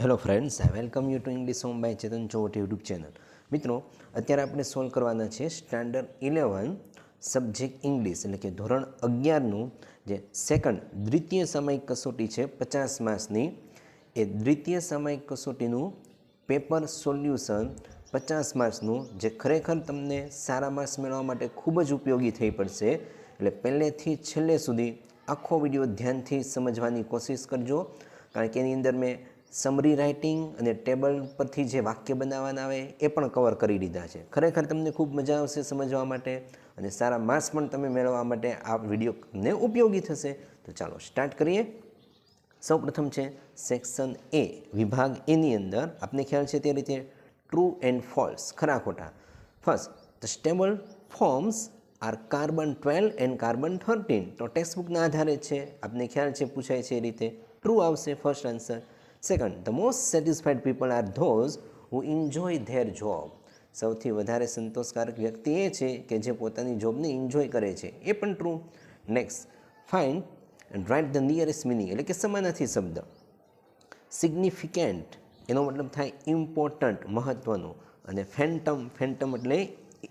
Hello friends, I welcome you to English home by Chetan Chot YouTube channel. મિત્રો, અત્યારે આપણે solve કરવાના છે સ્ટાન્ડર્ડ 11 સબ્જેક્ટ ઇંગ્લિશ એટલે કે ધોરણ 11નું જે સેકન્ડ દ્વિતીય સામયિક કસોટી છે 50 માર્ક્સની. એ દ્વિતીય સામયિક કસોટીનું પેપર સોલ્યુશન 50 માર્ક્સનું જે ખરેખર તમને સારા માર્ક્સ મેળવવા માટે ખૂબ જ ઉપયોગી થઈ પડશે. એટલે પહેલેથી છેલ્લે સુધી આખો વિડીયો ધ્યાનથી સમજવાની કોશિશ કરજો, કારણ કે એની અંદર મેં સમરી રાઇટિંગ અને ટેબલ પરથી જે વાક્ય બનાવવાના આવે એ પણ કવર કરી દીધા છે. ખરેખર તમને ખૂબ મજા આવશે સમજવા માટે અને સારા માર્ક્સ પણ તમે મેળવવા માટે આ વિડીયોને ઉપયોગી થશે. તો ચાલો સ્ટાર્ટ કરીએ. સૌપ્રથમ છે સેક્શન એ, વિભાગ એની અંદર આપને ખ્યાલ છે તે રીતે ટ્રુ એન્ડ ફોલ્સ, ખરા ખોટા. First, the stable forms are carbon 12 and carbon 13. તો ટેક્સ્ટબુકના આધારે છે, આપને ખ્યાલ છે પૂછાય છે એ રીતે ટ્રુ આવશે first answer. Second, the most satisfied people are those who enjoy their job. સૌથી વધારે સંતોષકારક વ્યક્તિ એ છે કે જે પોતાની જોબને એન્જોય કરે છે, એ પણ true. Next, find and write the nearest meaning એટલે કે સમાનાર્થી શબ્દ. સિગ્નિફિકેન્ટ એનો મતલબ થાય ઇમ્પોર્ટન્ટ, મહત્ત્વનું. અને ફેન્ટમ, ફેન્ટમ એટલે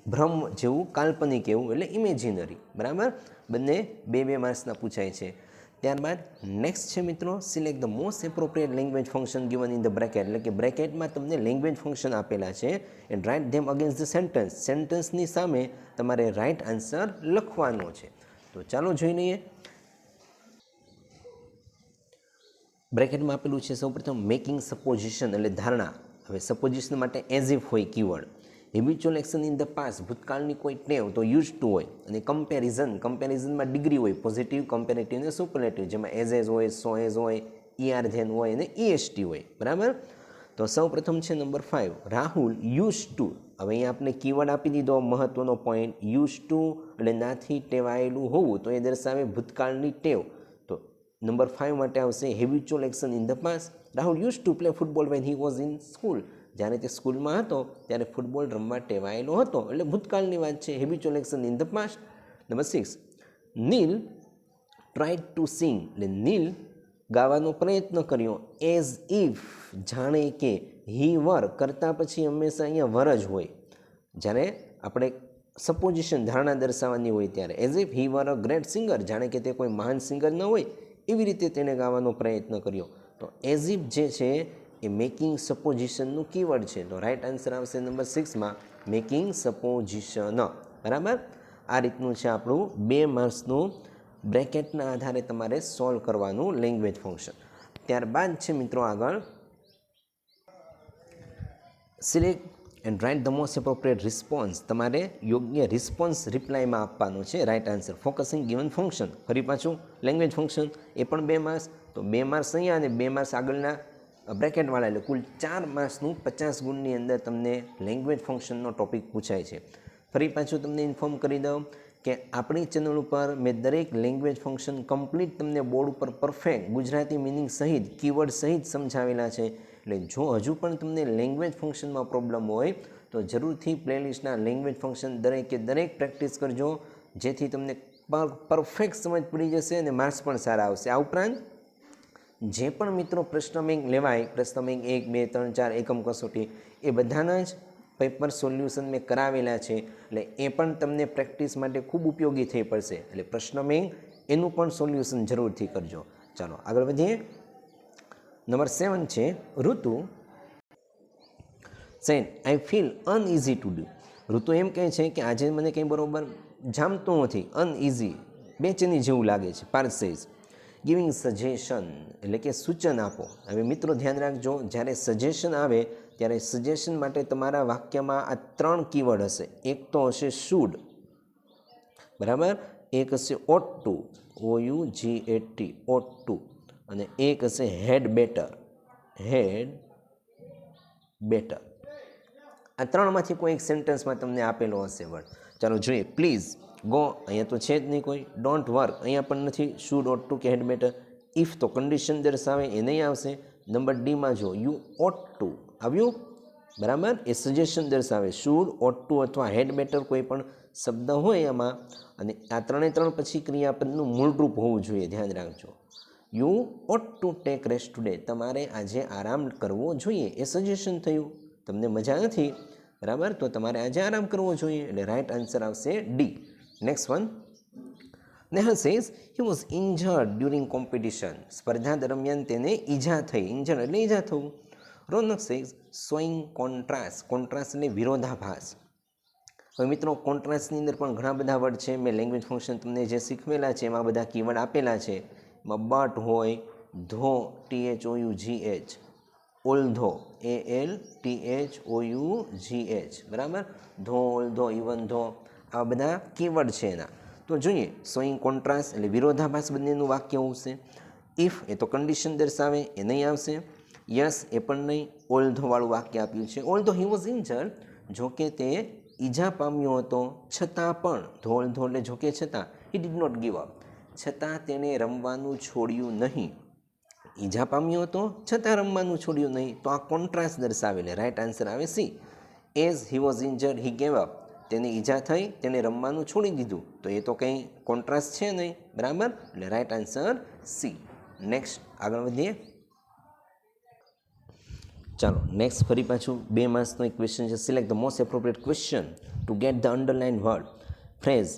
ભ્રમ જેવું, કાલ્પનિક એવું એટલે ઇમેજિનરી. બરાબર, બંને બે માર્ક્સના પૂછાય છે. ત્યારબાદ નેક્સ્ટ છે મિત્રો, select the most appropriate language function given in the bracket એટલે કે બ્રેકેટમાં તમને લેંગ્વેજ ફંક્શન આપેલા છે and write them against the sentence. સેન્ટેન્સની સામે તમારે રાઇટ આન્સર લખવાનો છે. તો ચાલો જોઈ લઈએ. બ્રેકેટમાં આપેલું છે સૌપ્રથમ મેકિંગ સપોઝિશન એટલે ધારણા. હવે સપોઝિશન માટે એઝ ઇફ હોય keyword. Habitual action in the past ભૂતકાળની કોઈ ટેવ તો યુઝ ટુ હોય. અને કમ્પેરિઝન, કમ્પેરિઝનમાં ડિગ્રી હોય, પોઝિટિવ, કમ્પેરેટિવ અને સુપરલેટિવ, જેમાં એઝ હોય, સો એઝ હોય, ER ધેન હોય અને EST હોય. બરાબર. તો સૌ પ્રથમ છે નંબર 5, રાહુલ યુઝ ટુ. હવે અહીંયા આપણે કીવર્ડ આપી દીધો, મહત્વનો પોઈન્ટ. યુઝ ટુ એટલે નાથી ટેવાયેલું હોવું, તો એ દર્શાવે ભૂતકાળની ટેવ. તો નંબર 5 માટે આવશે habitual action in the past. Rahul use to play football when he was in school. જ્યારે તે સ્કૂલમાં હતો ત્યારે ફૂટબોલ રમવા ટેવાયેલો હતો, એટલે ભૂતકાળની વાત છે. Habitual action in the past. Number 6, Neel try to sing એટલે નીલ ગાવાનો પ્રયત્ન કર્યો. એઝ ઇફ જાણે કે, હી વર કરતાં પછી હંમેશા અહીંયા વર જ હોય. જ્યારે આપણે સપોઝિશન ધારણા દર્શાવવાની હોય ત્યારે as if he were a great singer, જાણે કે તે કોઈ મહાન સિંગર ન હોય એવી રીતે તેણે ગાવાનો પ્રયત્ન કર્યો. તો એઝ ઇફ જે છે એ મેકિંગ સપોઝિશનનું કીવર્ડ છે. તો રાઇટ આન્સર આવશે નંબર 6માં મેકિંગ સપોઝિશન. બરાબર. આ રીતનું છે આપણું 2 માર્ક્સનું બ્રેકેટના આધારે તમારે સોલ્વ કરવાનું લેંગ્વેજ ફંક્શન. ત્યારબાદ છે મિત્રો આગળ select and write the most appropriate response. તમારે યોગ્ય રિસ્પોન્સ રિપ્લાયમાં આપવાનો છે. Write answer focusing given function. ફરી પાછું લેંગ્વેજ ફંક્શન, એ પણ 2 માર્ક્સ. તો 2 માર્ક્સ અહીંયા અને 2 માર્ક્સ આગળના બ્રેકેટવાળા, એટલે કુલ 4 માર્ક્સનું 50 ગુણની અંદર તમને લેંગ્વેજ ફંક્શનનો ટોપિક પૂછાય છે. ફરી પાછું તમને ઇન્ફોર્મ કરી દઉં કે આપણી ચેનલ ઉપર મેં દરેક લેંગ્વેજ ફંક્શન કમ્પ્લીટ તમને બોર્ડ ઉપર પરફેક્ટ ગુજરાતી મિનિંગ સહિત, કીવર્ડ સહિત સમજાવેલા છે. એટલે જો હજુ પણ તમને લેંગ્વેજ ફંક્શનમાં પ્રોબ્લેમ હોય તો જરૂરથી પ્લેલિસ્ટના લેંગ્વેજ ફંક્શન દરેકે દરેક પ્રેક્ટિસ કરજો, જેથી તમને પરફેક્ટ સમજ પડી જશે અને માર્ક્સ પણ સારા આવશે. આ ઉપરાંત જે પણ મિત્રો પ્રશ્ન બેંક લેવાય, પ્રશ્ન બેંક 1, 2, 3, 4 એકમ કસોટી, એ બધાના જ પેપર સોલ્યુશન મેં કરાવેલા છે. એટલે એ પણ તમને પ્રેક્ટિસ માટે ખૂબ ઉપયોગી થઈ પડશે. એટલે પ્રશ્ન બેંક એનું પણ સોલ્યુશન જરૂરથી કરજો. ચાલો આગળ વધીએ. નંબર 7 છે ઋતુ. Said I feel uneasy to do. ઋતુ એમ કહે છે કે આજે મને કંઈ બરોબર જામતું નથી. અનઇઝી બેચેની જેવું લાગે છે. પાર્થ સેઝ ગિવિંગ સજેશન એટલે કે સૂચન આપો. હવે મિત્રો ધ્યાન રાખજો, જ્યારે સજેશન આવે ત્યારે સજેશન માટે તમારા વાક્યમાં આ 3 કીવર્ડ હશે. એક તો હશે શુડ, બરાબર, એક હશે ઓટ ટુ, OUGHT, ઓટ ટુ, અને એક હશે હેડ બેટર, હેડ બેટર. આ 3માંથી કોઈ એક સેન્ટેન્સમાં તમને આપેલો હશે વર્ડ. ચાલો જોઈએ. પ્લીઝ ગો, અહીંયા તો છે જ નહીં કોઈ. ડોન્ટ વર્ક, અહીંયા પણ નથી. શુડ, ઓટ ટુ કે હેડ બેટર. ઇફ તો કન્ડિશન દર્શાવે એ નહીં આવશે. નંબર ડીમાં જો યુ ઓટ ટુ આવ્યું, બરાબર, એ સજેશન દર્શાવે. શુડ, ઓટ ટુ અથવા હેડ બેટર કોઈ પણ શબ્દ હોય એમાં, અને આ 3 પછી ક્રિયાપદનું મૂળરૂપ હોવું જોઈએ, ધ્યાન રાખજો. You oat to take rest today, તમારે આજે આરામ કરવો જોઈએ, એ સજેશન થયું. તમને મજા નથી, બરાબર, તો તમારે આજે આરામ કરવો જોઈએ, એટલે રાઇટ આન્સર આવશે D. Next one, Nehal says he was injured during competition, સ્પર્ધા દરમિયાન તેને ઈજા થઈ, ઇન્જર્ડ એટલે ઈજા થવું. રોનક સેઝ શોઈંગ કોન્ટ્રાસ્ટ, કોન્ટ્રાસ્ટ એટલે વિરોધાભાસ. હવે મિત્રો કોન્ટ્રાસ્ટની અંદર પણ ઘણા બધા વર્ડ છે, મેં લેંગ્વેજ ફંક્શન તમને જે શીખવેલા છે એમાં બધા કીવર્ડ આપેલા છે. એમાં બટ હોય, ધો THOUGH, ઓલ્ધો ALTHOUGH, બરાબર, ધો, ઓલ્ધો, ઇવન ધો, આ બધા કીવર્ડ છે એના. તો જોઈએ, શોઈંગ કોન્ટ્રાસ્ટ એટલે વિરોધાભાસ બંનેનું વાક્ય આવશે. ઇફ એ તો કન્ડિશન દર્શાવે, એ નહીં આવશે. યસ એ પણ નહીં. ઓલ્ધોવાળું વાક્ય આપ્યું છે, ઓલ્ધો હી વોઝ ઇન્જર્ડ, જોકે તે ઈજા પામ્યો હતો છતાં પણ, ધોળ એટલે જોકે છતાં, he did not give up, છતાં તેણે રમવાનું છોડ્યું નહીં. ઈજા પામ્યો હતો છતાં રમવાનું છોડ્યું નહીં, તો આ કોન્ટ્રાસ્ટ દર્શાવે, એટલે રાઇટ આન્સર આવે C. As he was injured he gave up, તેને ઈજા થઈ, તેને રમવાનું છોડી દીધું, તો એ તો કંઈ કોન્ટ્રાસ્ટ છે નહીં, બરાબર, એટલે રાઇટ આન્સર સી. નેક્સ્ટ આગળ વધીએ. ચાલો નેક્સ્ટ ફરી પાછું 2 માર્ક્સનો એક ક્વેશ્ચન છે. Select the most appropriate question two get the underline word phrase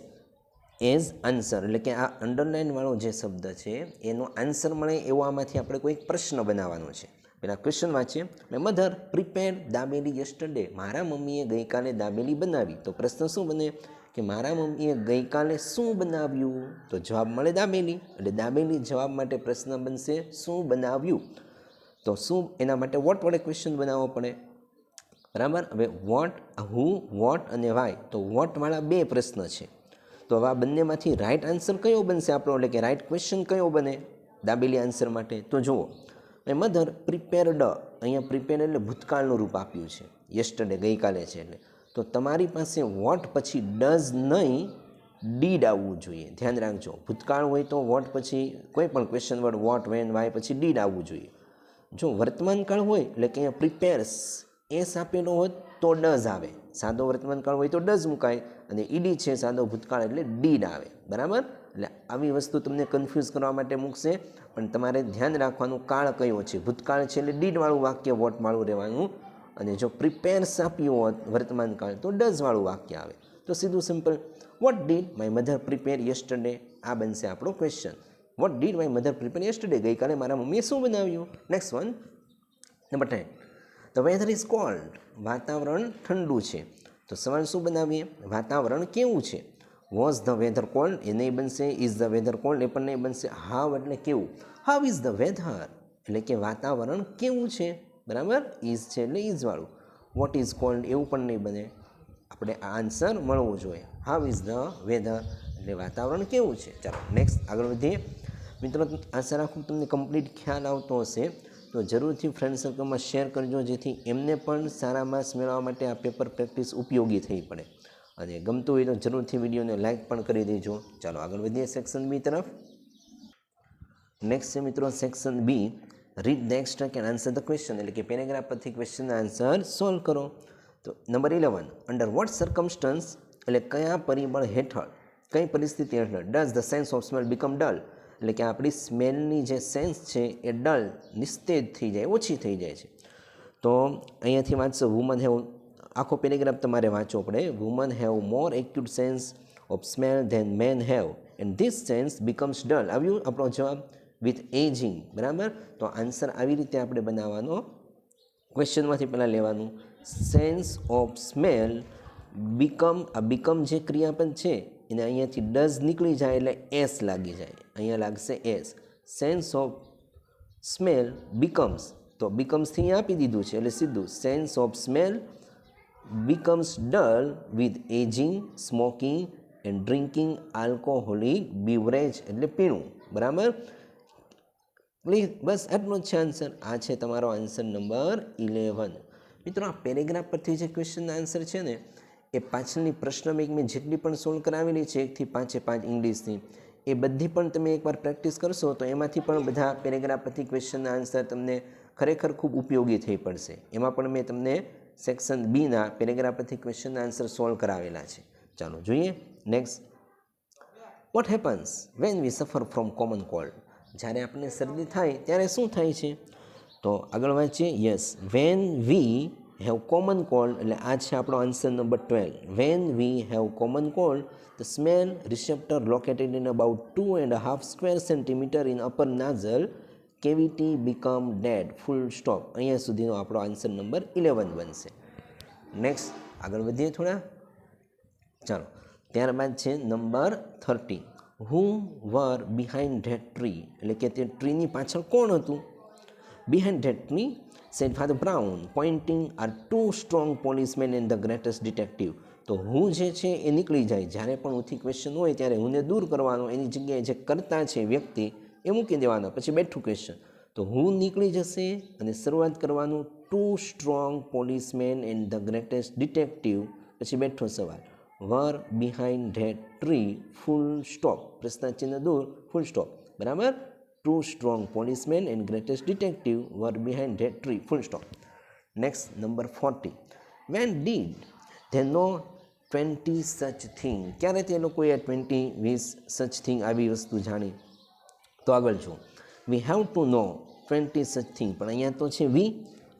as answer, એટલે કે આ અંડરલાઇનવાળો જે શબ્દ છે એનો આન્સર મળે એવો આમાંથી આપણે કોઈ પ્રશ્ન બનાવવાનો છે. પહેલાં ક્વેશ્ચન વાંચીએ. મેં મધર પ્રિપેર દાબેલી યસ્ટરડે, મારા મમ્મીએ ગઈકાલે દાબેલી બનાવી. તો પ્રશ્ન શું બને કે મારા મમ્મીએ ગઈકાલે શું બનાવ્યું? તો જવાબ મળે દાબેલી, એટલે દાબેલી જવાબ માટે પ્રશ્ન બનશે શું બનાવ્યું. તો શું એના માટે વોટ વડે ક્વેશ્ચન બનાવવો પડે, બરાબર. હવે વોટ, હુ, વોટ અને વાય, તો વોટવાળા 2 પ્રશ્ન છે. તો હવે આ બંનેમાંથી રાઇટ આન્સર કયો બનશે આપણો, એટલે કે રાઇટ ક્વેશ્ચન કયો બને દાબેલી આન્સર માટે? તો જુઓ, મધર પ્રિપેર્ડ, અહીંયા પ્રિપેર એટલે ભૂતકાળનું રૂપ આપ્યું છે, યસ્ટરડે ગઈકાલે છે એટલે. તો તમારી પાસે વોટ પછી ડઝ નહીં ડીડ આવવું જોઈએ, ધ્યાન રાખજો. ભૂતકાળ હોય તો વોટ પછી કોઈ પણ question word what, when, why પછી ડીડ આવવું જોઈએ. જો વર્તમાન કાળ હોય એટલે કે અહીંયા પ્રિપેર્સ એસ આપેલો હોત તો ડઝ આવે, સાદો વર્તમાન કાળ હોય તો ડઝ મુકાય, અને ઈડી છે સાદો ભૂતકાળ એટલે ડીડ આવે, બરાબર. એટલે આવી વસ્તુ તમને કન્ફ્યુઝ કરવા માટે મૂકશે, પણ તમારે ધ્યાન રાખવાનું કાળ કયો છે. ભૂતકાળ છે એટલે ડીડવાળું વાક્ય વોટવાળું રહેવાનું, અને જો પ્રિપેર્સ આપ્યું હોત વર્તમાન કાળ તો ડઝવાળું વાક્ય આવે. તો સીધું simple, what did my mother prepare yesterday, આ બનશે આપણો question. What did my mother prepare yesterday, ગઈકાલે મારા મમ્મીએ શું બનાવ્યું. Next one, number 10, the weather is cold, વાતાવરણ ઠંડુ છે. તો સવાલ શું બનાવીએ, વાતાવરણ કેવું છે. વોઝ ધ વેધર કોલ્ડ, એ નહીં બનશે. ઇઝ ધ વેધર કોલ્ડ, એ પણ નહીં બનશે. હાવ એટલે કેવું, હાવ ઇઝ ધ વેધર, એટલે કે વાતાવરણ કેવું છે, બરાબર. ઇઝ છે એટલે ઇઝવાળું. વોટ ઇઝ કોલ્ડ એવું પણ નહીં બને, આપણે આ આન્સર મળવું જોઈએ. હાવ ઇઝ ધ વેધર એટલે વાતાવરણ કેવું છે. ચાલો નેક્સ્ટ આગળ વધીએ. મિત્રો આશા રાખું તમને કમ્પ્લીટ ખ્યાલ આવતો હશે, તો જરૂરથી ફ્રેન્ડ સર્કલમાં શેર કરજો, જેથી એમને પણ સારા માર્ક્સ મેળવવા માટે આ પેપર પ્રેક્ટિસ ઉપયોગી થઈ પડે. અને ગમતું હોય તો જરૂરથી વિડીયોને લાઇક પણ કરી દેજો. ચાલો આગળ વધીએ સેક્શન બી તરફ. નેક્સ્ટ છે મિત્રો section B, read the extract and answer the question, એટલે કે પેરેગ્રાફ પરથી ક્વેશ્ચનના આન્સર સોલ્વ કરો. તો નંબર 11, અંડર વોટ સર્કમસ્ટન્સ, એટલે કયા પરિબળ હેઠળ, કઈ પરિસ્થિતિ હેઠળ does the sense of smell become dull, એટલે કે આપણી સ્મેલની જે સેન્સ છે એ ડલ, નિસ્તેજ થઈ જાય, ઓછી થઈ જાય છે. તો અહીંયાથી વાંચશો, વુમન હેવ, આખો પેરેગ્રાફ તમારે વાંચવો પડે. Woman have more acute sense of smell than men have and this sense becomes dull. આવ્યું આપણો જવાબ વિથ એજિંગ, બરાબર. તો આન્સર આવી રીતે આપણે બનાવવાનો, ક્વેશ્ચનમાંથી પહેલાં લેવાનું. સેન્સ ઓફ સ્મેલ બીકમ, આ બીકમ જે ક્રિયાપદ છે એને અહીંયાથી ડઝ નીકળી જાય એટલે એસ લાગી જાય, અહીંયા લાગશે S. Sense of smell becomes, તો બીકમ્સથી અહીંયા આપી દીધું છે એટલે સીધું sense of smell becomes dull with ageing, smoking and drinking alcoholic beverage, એટલે પીણું, બરાબર. પ્લીઝ બસ આટલો જ છે આન્સર. આ છે તમારો આન્સર નંબર 11. મિત્રો આ પેરેગ્રાફ પરથી જે ક્વેશ્ચનના આન્સર છે ને એ પાછળની પ્રશ્ન બેંક મેં જેટલી પણ સોલ્વ કરાવેલી છે 1 થી 5 ઇંગ્લિશની, એ બધી પણ તમે એકવાર પ્રેક્ટિસ કરશો તો એમાંથી પણ બધા પેરેગ્રાફ પરથી ક્વેશ્ચનના આન્સર તમને ખરેખર ખૂબ ઉપયોગી થઈ પડશે. એમાં પણ મેં તમને સેક્શન બીના પેરેગ્રાફ પરથી ક્વેશ્ચનના આન્સર સોલ્વ કરાવેલા છે. ચાલો જોઈએ next. What happens when we સફર ફ્રોમ કોમન કોલ્ડ, જ્યારે આપણને શરદી થાય ત્યારે શું થાય છે? તો આગળ વાંચીએ. Yes, when we have common cold, એટલે આ છે આપણો answer number 12. When we have common cold, the smell receptor located in about 2.5 square centimetre in upper nasal cavity become dead. Full stop. અહીંયા સુધીનો આપણો આન્સર નંબર 11 બનશે. Next આગળ વધીએ થોડા. ચાલો, ત્યારબાદ છે number 30. Who were behind that tree, એટલે કે તે ટ્રીની પાછળ કોણ હતું? Behind that tree, said Father Brown, pointing are 2 strong policeman and the greatest detective. તો હું જે છે એ નીકળી જાય. જ્યારે પણ ઉથી ક્વેશ્ચન હોય ત્યારે હુંને દૂર કરવાનો, એની જગ્યાએ જે કરતા છે વ્યક્તિ એ મૂકી દેવાના, પછી બેઠું ક્વેશ્ચન. તો હું નીકળી જશે અને શરૂઆત કરવાનું 2 strong policeman and the greatest detective, પછી બેઠો સવાલ. Were behind that tree, full stop, પ્રશ્નચિહ્ન દૂર, ફૂલ સ્ટોપ. બરાબર? 2 strong policeman and greatest detective were behind that tree, full stop. Next number 40. When did they know 20 such thing, ક્યારે તે લોકોએ 20 such thing આવી વસ્તુ જાણી? તો આગળ જો, we have to no 20 such thing, પણ અહીંયા તો છે વી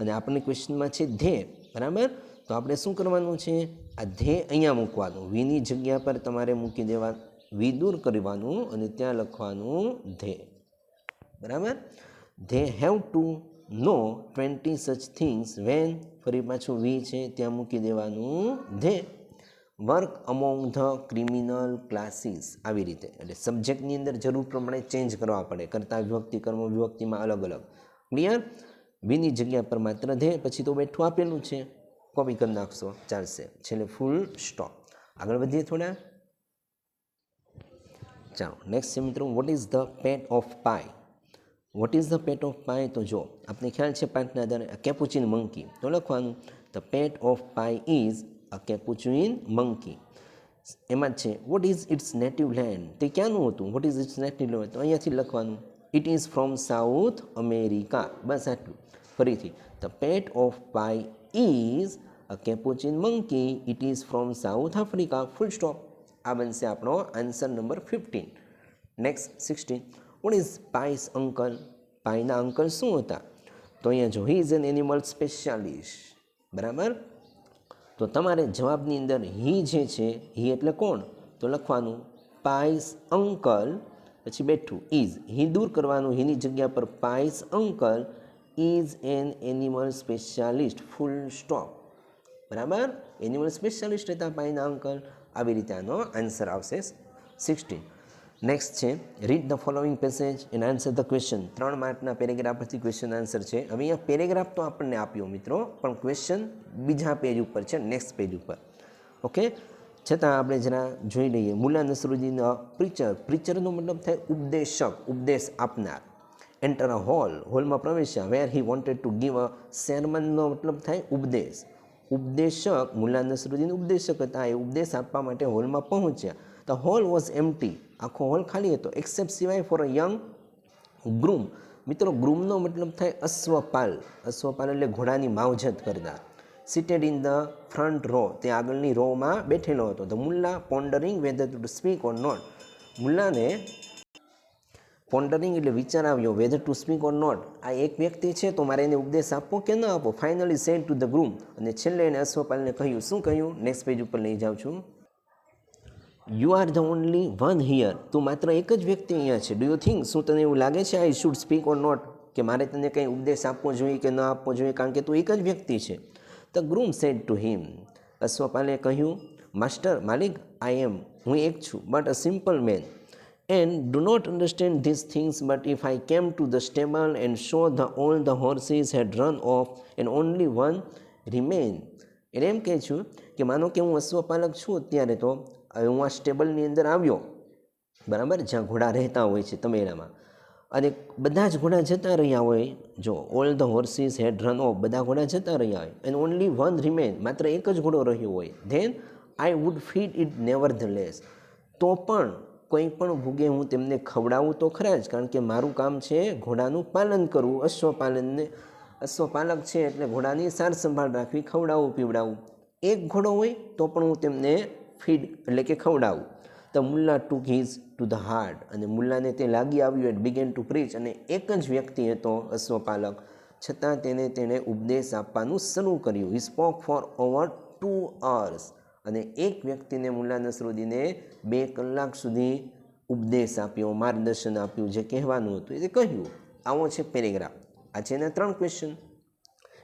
અને આપણને ક્વેશ્ચનમાં છે ધે. બરાબર? તો આપણે શું કરવાનું છે? આ ધે અહીંયા મૂકવાનું, વીની જગ્યા પર તમારે મૂકી દેવા, વી દૂર કરવાનું અને ત્યાં લખવાનું ધે. બરાબર? ધે હેવ ટુ નો 20 સચ થિંગ્સ વેન, ફરી પાછું વી છે ત્યાં મૂકી દેવાનું they. Work among the criminal classes, આવી રીતે. એટલે સબ્જેક્ટની અંદર જરૂર પ્રમાણે ચેન્જ કરવા પડે, કર્તા વિભક્તિ કર્મ વિભક્તિમાં અલગ અલગ. ક્લિયર? વીની જગ્યા પર માત્ર ધે, પછી તો બેઠું આપેલું છે, કોપી કરી નાખશો ચાલશે. છેલ્લે ફૂલ સ્ટોપ. આગળ વધીએ થોડા. ચાલો, નેક્સ્ટ છે મિત્રો, what is the pet of Pi? What is the pet of Pi? તો જો આપણે ખ્યાલ છે પાઠના આધારે કેપુચિન મંકી, તો લખવાનું the pet of Pi is a capuchin monkey. એમાં જ છે what is its native land, તે ક્યાંનું હતું? What is its native land, તો અહીંયાથી લખવાનું it is from South America. બસ આટલું. ફરીથી, the pet of Pi is a capuchin monkey, it is from South Africa. Full stop. આ બનશે આપણો answer number 15. Next 16. What is Pi's uncle? પાયના અંકલ શું હતા? તો અહીંયા જો, he is an animal specialist. બરાબર? તો તમારે જવાબની અંદર હી જે છે, હી એટલે કોણ? તો લખવાનું પાયસ અંકલ, પછી બેઠું ઇઝ, હી દૂર કરવાનું, હીની જગ્યા પર pious uncle is an animal specialist. Full stop. બરાબર? એનિમલ સ્પેશિયાલિસ્ટ હતા પાયના અંકલ. આવી રીતે આનો આન્સર આવશે 16. નેક્સ્ટ છે read the following passage and answer the question. 3 માર્કના પેરેગ્રાફ પરથી ક્વેશ્ચન આન્સર છે. હવે અહીંયા પેરેગ્રાફ તો આપણને આપ્યો મિત્રો, પણ ક્વેશ્ચન બીજા પેજ ઉપર છે, નેક્સ્ટ પેજ ઉપર. ઓકે, છતાં આપણે જરા જોઈ લઈએ. મુલ્લા નસરુદ્દીન પ્રીચર, પ્રીચરનો મતલબ થાય ઉપદેશક, ઉપદેશ આપનાર. એન્ટર અ હોલ, હોલમાં પ્રવેશ્યા. Where he wanted to give a સેરમનનો મતલબ થાય ઉપદેશ. ઉપદેશક, મુલ્લા નસરુદ્દીન ઉપદેશક હતા, એ ઉપદેશ આપવા માટે હોલમાં પહોંચ્યા. ધ હોલ વોઝ એમ્પ્ટી, આખો હોલ ખાલી હતો, એક્સેપ્ટ સિવાય ફોર અ યંગ ગ્રૂમ. મિત્રો, ગ્રૂમનો મતલબ થાય અશ્વપાલ. અશ્વપાલ એટલે ઘોડાની માવજત કરનાર. Seated in the front row, તે આગળની રોમાં બેઠેલો હતો. The Mulla pondering whether to speak or not, મુલ્લાને પોન્ડરિંગ એટલે વિચાર આવ્યો, whether to speak or not, આ એક વ્યક્તિ છે તો મારે એને ઉપદેશ આપવો કે ન આપવો. Finally said to the groom, અને છેલ્લે એને અશ્વપાલને કહ્યું. શું કહ્યું? નેક્સ્ટ પેજ ઉપર લઈ જાઉં છું. You are the only one here, તું માત્ર એક જ વ્યક્તિ અહીંયા છે. ડુ યુ થિંક, શું તને એવું લાગે છે I should speak or not, કે મારે તને કંઈ ઉપદેશ આપવો જોઈએ કે ન આપવો જોઈએ, કારણ કે તું એક જ વ્યક્તિ છે. The groom said to him, અશ્વપાલે કહ્યું, માસ્ટર, માલિક, આઈ એમ, હું એક છું, but a simple man and do not understand these things, but if I came to the stable and saw all the horses had run off and only one remained. એટલે એમ કહે છું કે માનો કે હું અશ્વપાલક છું અત્યારે, તો હું આ સ્ટેબલની અંદર આવ્યો, બરાબર, જ્યાં ઘોડા રહેતા હોય છે તમેરામાં, અને બધા જ ઘોડા જતા રહ્યા હોય. જો all the horses had run off, બધા ઘોડા જતા રહ્યા હોય, એન્ડ ઓનલી વન રિમેન, માત્ર એક જ ઘોડો રહ્યો હોય. Then I would feed it nevertheless, તો પણ કોઈ પણ ભૂગે હું તેમને ખવડાવું તો ખરા જ, કારણ કે મારું કામ છે ઘોડાનું પાલન કરવું. અશ્વપાલક છે એટલે ઘોડાની સાર સંભાળ રાખવી, ખવડાવવું પીવડાવવું. એક ઘોડો હોય તો પણ હું તેમને ફીડ એટલે કે ખવડાવું. The Mulla took his to the heart, અને મુલ્લાને તે લાગી આવ્યું એટ બિગેન ટુ પ્રીચ, અને એક જ વ્યક્તિ હતો અશ્વપાલક, છતાં તેણે ઉપદેશ આપવાનું શરૂ કર્યું. He spoke for over 2 hours, અને એક વ્યક્તિને મુલ્લા નસરુદ્દીને 2 કલાક સુધી ઉપદેશ આપ્યો, માર્ગદર્શન આપ્યું, જે કહેવાનું હતું એ કહ્યું. આવો છે પેરેગ્રાફ. આ છે એના 3 ક્વેશ્ચન.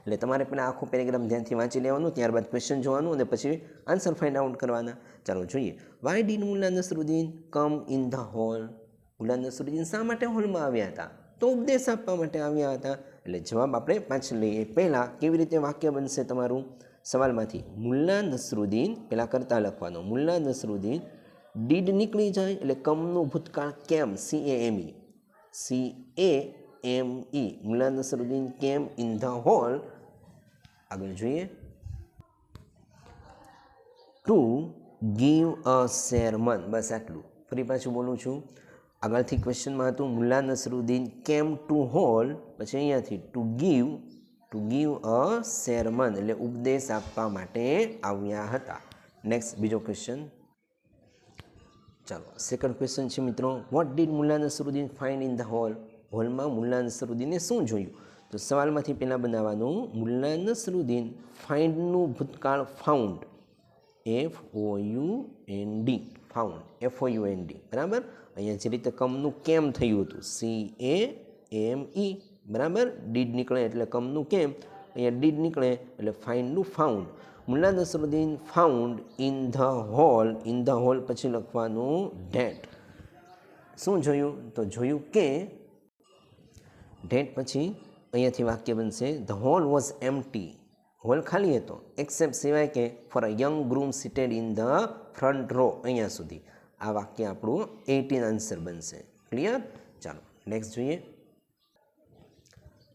એટલે તમારે પહેલાં આખો પેરેગ્રાફ ધ્યાનથી વાંચી લેવાનું, ત્યારબાદ ક્વેશ્ચન જોવાનું અને પછી આન્સર ફાઇન્ડ આઉટ કરવાના. ચાલો જોઈએ. Why did Mulla Nasruddin come in the hall? Mulla Nasruddin શા માટે હોલમાં આવ્યા હતા? તો ઉપદેશ આપવા માટે આવ્યા હતા. એટલે જવાબ આપણે પાછળ લઈએ. પહેલાં કેવી રીતે વાક્ય બનશે તમારું સવાલમાંથી? મુલ્લા નસરુદ્દીન, પહેલાં કરતા લખવાનો. મુલ્લા નસરુદ્દીન ડીડ નીકળી જાય એટલે કમનું ભૂતકાળ કેમ, CAME, CAME. મુલ્લા નસરુદ્દીન કેમ ઇન ધ હોલ. આગળ જોઈએ. ટુ ગીવ અ સેરમન. બસ આટલું. ફરી પાછું બોલું છું. આગળથી ક્વેશ્ચનમાં હતું Mulla Nasruddin came to hall, પછી અહીંયાથી ટુ ગીવ અ સેરમન એટલે ઉપદેશ આપવા માટે આવ્યા હતા. નેક્સ્ટ બીજો ક્વેશ્ચન. ચાલો સેકન્ડ ક્વેશ્ચન છે મિત્રો. What did Mulla Nasruddin find in the hall? હોલમાં મુલ્લા નસરુદ્દીને શું જોયું? તો સવાલમાંથી પહેલાં બનાવવાનું. મુલ્લા નસરુદ્દીન ફાઇન્ડનું ભૂતકાળ ફાઉન્ડ, FOUND, ફાઉન્ડ, FOUND, બરાબર. અહીંયા જે રીતે કમનું કેમ થયું હતું, CAME, બરાબર. ડીડ નીકળે એટલે કમનું કેમ, અહીંયા ડીડ નીકળે એટલે ફાઇન્ડનું found. Mulla Nasruddin found in the hall, in the hall પછી લખવાનું ડેટ. શું જોયું? તો જોયું કે ડેટ પછી અહીંયાથી વાક્ય બનશે the hall was empty. Hall ખાલી હતો એક્સેપ્ટ સિવાય કે for a young groom seated in the front row. અહીંયા સુધી આ વાક્ય આપણું 18 આન્સર બનશે. ક્લિયર? ચાલો નેક્સ્ટ જોઈએ.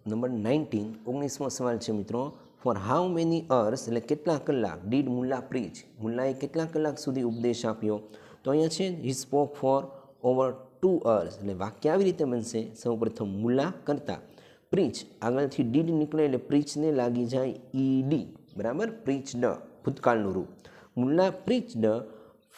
નંબર 19, 19મો સવાલ છે મિત્રો. ફોર હાઉ મેની અર્સ એટલે કેટલા કલાક ડીડ મુલ્લા પ્રીચ? મુલ્લાએ કેટલા કલાક સુધી ઉપદેશ આપ્યો? તો અહીંયા છે he spoke for over 2 hours. એટલે વાક્ય આવી રીતે બનશે. સૌપ્રથમ મુલ્લા કરતા, પ્રીચ આગળથી ડીડ નીકળે એટલે પ્રીચને લાગી જાય ED, બરાબર. પ્રીચડ ભૂતકાળનું રૂપ. Mulla preached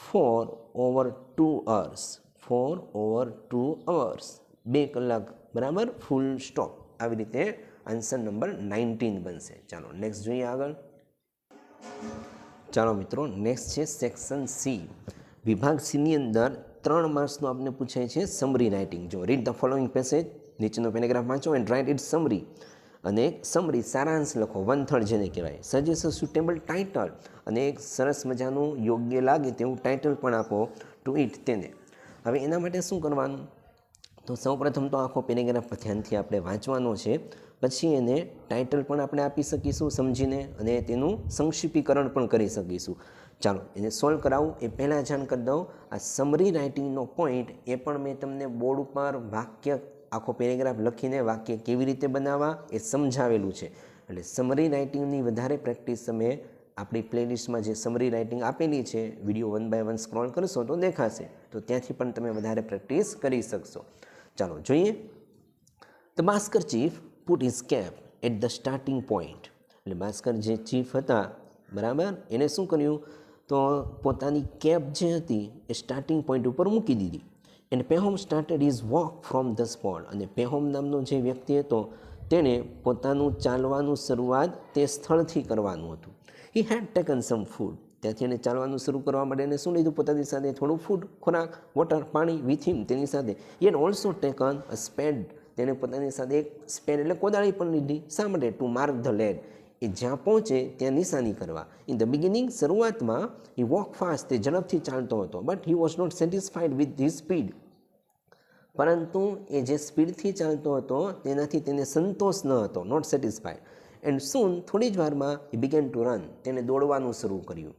for over 2 hours, for over 2 hours, 2 કલાક, બરાબર. Full stop. આવી રીતે આન્સર નંબર 19 બનશે. ચાલો નેક્સ્ટ જોઈએ આગળ. ચાલો મિત્રો નેક્સ્ટ છે સેક્શન C. વિભાગ Cની અંદર 3 માર્ક્સનું આપને પૂછાય છે સમરી રાઇટિંગ. જો રીડ ધ ફોલોઈંગ પેસેજ, નીચેનો પેરેગ્રાફ વાંચો એન્ડ રાઇટ ઇટ સમરી. અને એક સમરી સારાંશ લખો, 1/3 જેને કહેવાય. સજેસ્ટ અ સુટેબલ ટાઇટલ, અને એક સરસ મજાનું યોગ્ય લાગે તેવું ટાઇટલ પણ આપો ટુ ઇટ, તેને. હવે એના માટે શું કરવાનું? તો સૌપ્રથમ તો આખો પેરેગ્રાફ ધ્યાનથી આપણે વાંચવાનો છે, પછી એને ટાઇટલ પણ આપણે આપી શકીશું સમજીને, અને તેનું સંક્ષિપ્તીકરણ પણ કરી શકીશું. ચાલો એને સોલ્વ કરાવું એ પહેલાં જાણ કરી દઉં. આ સમરી રાઇટિંગનો પોઈન્ટ એ પણ મેં તમને બોર્ડ ઉપર વાક્ય આખો પેરેગ્રાફ લખીને વાક્ય કેવી રીતે બનાવવા એ સમજાવેલું છે. એટલે સમરી રાઇટિંગની વધારે પ્રેક્ટિસ તમે આપણી પ્લેલિસ્ટમાં જે સમરી રાઇટિંગ આપેલી છે, વિડીયો 1 by 1 સ્ક્રોલ કરશો તો દેખાશે, તો ત્યાંથી પણ તમે વધારે પ્રેક્ટિસ કરી શકશો. ચાલો જોઈએ. The Bashkir chief put his cap at the starting point. એટલે ભાસ્કર જે ચીફ હતા, બરાબર, એને શું કર્યું? તો પોતાની કેપ જે હતી એ સ્ટાર્ટિંગ પોઈન્ટ ઉપર મૂકી દીધી. And Pahom started his walk from the spot. અને પેહોમ નામનો જે વ્યક્તિ હતો તેણે પોતાનું ચાલવાનું શરૂઆત તે સ્થળથી કરવાનું હતું. હી હેડ ટેકન સમ ફૂડ. ત્યાંથી એને ચાલવાનું શરૂ કરવા માટે એને શું લીધું? પોતાની સાથે થોડું ફૂડ, ખોરાક, વોટર, પાણી વિથ હિમ, તેની સાથે. હી હેડ ઓલ્સો ટેકન અ સ્પેડ. તેને પોતાની સાથે એક સ્પેડ એટલે કોદાળી પણ લીધી. શા માટે? To mark the land. એ જ્યાં પહોંચે ત્યાં નિશાની કરવા. ઇન ધ બિગિનિંગ, શરૂઆતમાં, હી વોક ફાસ્ટ, તે ઝડપથી ચાલતો હતો. But he was not satisfied with his speed. પરંતુ એ જે સ્પીડથી ચાલતો હતો તેનાથી તેને સંતોષ ન હતો, નોટ સેટિસ્ફાઈડ. એન્ડ સૂન, થોડી જ વારમાં, હી બિગેન ટુ રન, તેને દોડવાનું શરૂ કર્યું.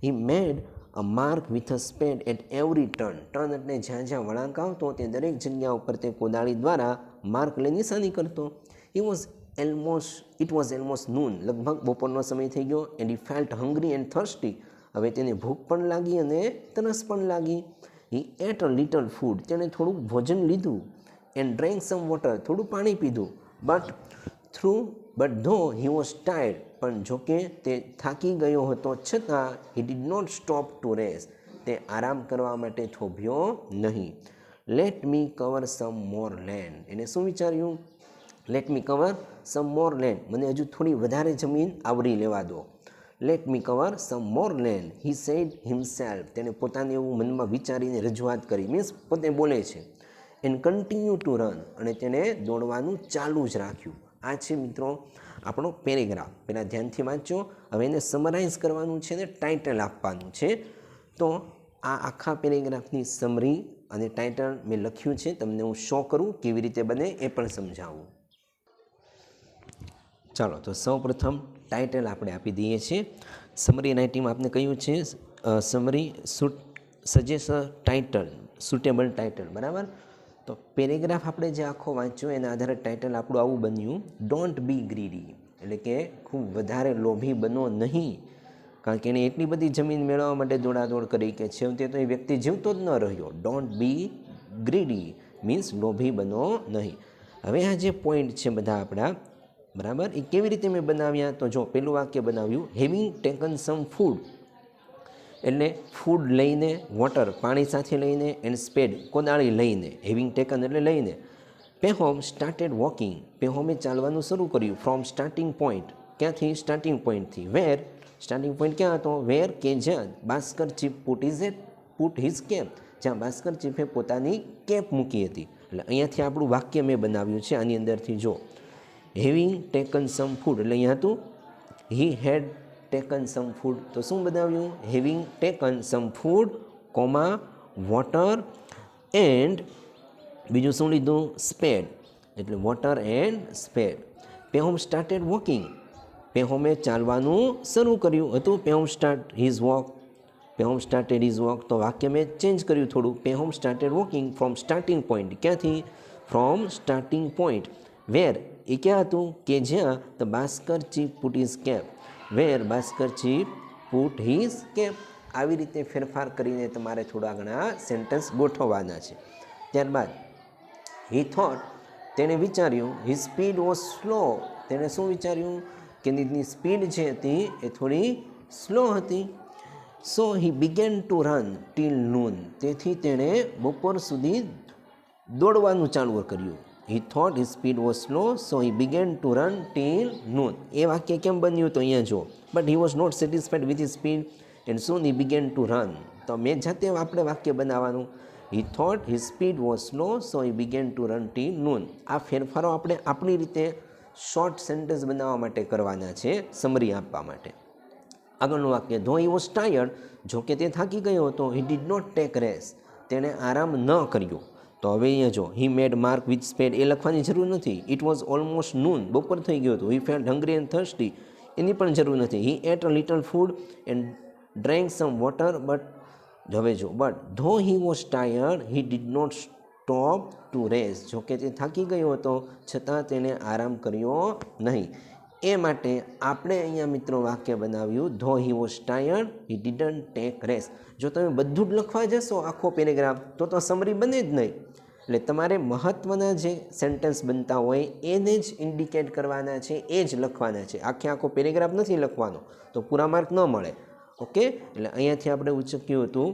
He made a mark with a spade at every turn. Turn એટલે જ્યાં જ્યાં વળાંક આવતો તે દરેક જગ્યા ઉપર તે કોદાળી દ્વારા માર્ક લઈ નિશાની કરતો. It was almost noon. લગભગ બપોરનો સમય થઈ ગયો. And he felt hungry and thirsty. હવે તેને ભૂખ પણ લાગી અને તરસ પણ લાગી. હી એટ અ લિટલ ફૂડ. તેણે થોડુંક ભોજન લીધું. And drank some water. થોડું પાણી પીધું. But though he was tired. પણ જોકે તે થાકી ગયો હતો છતાં he did not stop to rest. તે આરામ કરવા માટે થોભ્યો નહીં. Let me cover some more land, એને શું વિચાર્યું? Let me cover some more land, મને હજુ થોડી વધારે જમીન આવરી લેવા દો. Let me cover some more land, he said himself, તેને પોતાને એવું મનમાં વિચારીને રજૂઆત કરી, મીન્સ પોતે બોલે છે. એન્ડ કન્ટિન્યુ ટુ રન, અને તેને દોડવાનું ચાલુ જ રાખ્યું. આ છે મિત્રો આપણો પેરેગ્રાફ. પહેલાં ધ્યાનથી વાંચો. હવે એને સમરાઇઝ કરવાનું છે ને ટાઇટલ આપવાનું છે. તો આ આખા પેરેગ્રાફની સમરી અને ટાઇટલ મેં લખ્યું છે, તમને હું શો કરું કેવી રીતે બને એ પણ સમજાવું. ચાલો, તો સૌપ્રથમ ટાઇટલ આપણે આપી દઈએ છીએ. સમરી રાઇટિંગમાં આપણે કહ્યું છે summary suggest title, suitable title, બરાબર. તો પેરેગ્રાફ આપણે જે આખો વાંચ્યો એના આધારે ટાઇટલ આપણું આવું બન્યું, ડોન્ટ બી ગ્રીડી, એટલે કે ખૂબ વધારે લોભી બનો નહીં, કારણ કે એને એટલી બધી જમીન મેળવવા માટે દોડાદોડ કરી કે છેવટે તો એ વ્યક્તિ જીવતો જ ન રહ્યો. ડોન્ટ બી ગ્રીડી મીન્સ લોભી બનો નહીં. હવે આ જે પોઈન્ટ છે બધા આપણા, બરાબર, એ કેવી રીતે મેં બનાવ્યા? તો જો પેલું વાક્ય બનાવ્યું, હેવિંગ ટેકન સમ ફૂડ, એટલે ફૂડ લઈને, વોટર પાણી સાથે લઈને, એન્ડ સ્પેડ કોદાળી લઈને, હેવિંગ ટેકન એટલે લઈને. પેહોમ સ્ટાર્ટેડ વોકિંગ, પેહોમે ચાલવાનું શરૂ કર્યું. ફ્રોમ સ્ટાર્ટિંગ પોઈન્ટ, ક્યાંથી? સ્ટાર્ટિંગ પોઈન્ટથી. વેર, સ્ટાર્ટિંગ પોઈન્ટ ક્યાં હતો? વેર, કે જ્યાં Bashkir chief put his cap, જ્યાં ભાસ્કર ચીફે પોતાની કેપ મૂકી હતી. એટલે અહીંયાથી આપણું વાક્ય મેં બનાવ્યું છે. આની અંદરથી જો હેવિંગ ટેકન સમ ફૂડ, એટલે અહીંયા હતું હી હેડ ટેકન સમ ફૂડ, તો શું બનાવ્યું? Having taken some food, comma, water and બીજું શું લીધું? સ્પેડ, એટલે water and spade. Pahom started walking, પેહોમે ચાલવાનું શરૂ કર્યું હતું. Pahom start his walk, Pahom started his walk, તો વાક્ય મેં ચેન્જ કર્યું થોડું. Pahom started walking from starting point, ક્યાંથી? From starting point. વેર, એ ક્યાં હતું? કે જ્યાં the Bashkir chief put his cap, where Bashkir chief put his cap. આવી રીતે ફેરફાર કરીને તમારે થોડા ઘણા સેન્ટેન્સ ગોઠવવાના છે. ત્યારબાદ હી થોટ, તેણે વિચાર્યું, હી સ્પીડ વોઝ સ્લો, તેણે શું વિચાર્યું? કે એની સ્પીડ જે હતી એ થોડી સ્લો હતી. So he began to run till noon, તેથી તેણે બપોર સુધી દોડવાનું ચાલુ કર્યું. He thought his speed was slow, so he began to run till noon. એ વાક્ય કેમ બન્યું? તો અહીંયા જો, but he was not satisfied with his speed and soon he began to run. તો મેં જાતે આપણે વાક્ય બનાવવાનું, he thought his speed was slow, so he began to run till noon. આ ફેરફારો આપણે આપણી રીતે શોર્ટ સેન્ટેન્સ બનાવવા માટે કરવાના છે, સમરી આપવા માટે. આગળનું વાક્ય, ધો he was tired, જો કે તે થાકી ગયો હતો. he did not take rest, તેણે આરામ ન કર્યો. તો હવે અહીંયા જો હી મેડ માર્ક વિથ સ્પેડ, એ લખવાની જરૂર નથી. ઇટ વોઝ ઓલમોસ્ટ નૂન, બપોર થઈ ગયો હતો. He felt hungry and thirsty, એની પણ જરૂર નથી. He ate a little food and drank some water, but હવે જો but though he was tired he did not stop to rest, જો કે તે થાકી ગયો હતો છતાં તેને આરામ કર્યો નહીં. એ માટે આપણે અહીંયા મિત્રો વાક્ય બનાવ્યું, though he was tired he didn't take rest. જો તમે બધું જ લખવા જશો આખો પેરેગ્રાફ તો સમરી બને જ નહીં. એટલે તમારે મહત્ત્વના જે સેન્ટેન્સ બનતા હોય એને જ ઇન્ડિકેટ કરવાના છે, એ જ લખવાના છે. આખો પેરેગ્રાફ નથી લખવાનો તો પૂરા માર્ક ન મળે. ઓકે, એટલે અહીંયાથી આપણે ઉચક્યું હતું,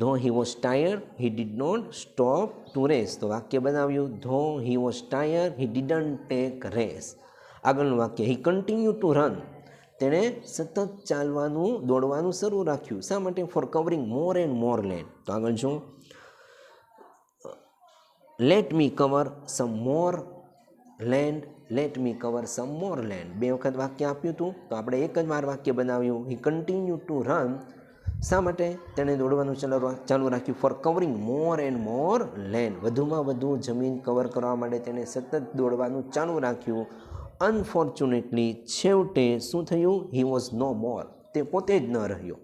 though he was tired he did not stop to rest. તો વાક્ય બનાવ્યું, though he was tired he didn't take rest. આગળનું વાક્ય, હી કન્ટિન્યુ ટુ રન, તેણે સતત ચાલવાનું, દોડવાનું શરૂ રાખ્યું. શા માટે? For covering more and more land. તો આગળ જો, let me cover some more land, let me cover some more land. બે વખત વાક્ય આપ્યું હતું તો આપણે એક જ વાર વાક્ય બનાવ્યું, હી કન્ટિન્યુ ટુ રન. શા માટે? તેણે દોડવાનું ચાલુ રાખ્યું. For covering more and more land, વધુમાં વધુ જમીન કવર કરવા માટે તેણે સતત દોડવાનું ચાલુ રાખ્યું. અનફોર્ચ્યુનેટલી, છેવટે શું થયું? હી વોઝ નો મોર, તે પોતે જ ન રહ્યો.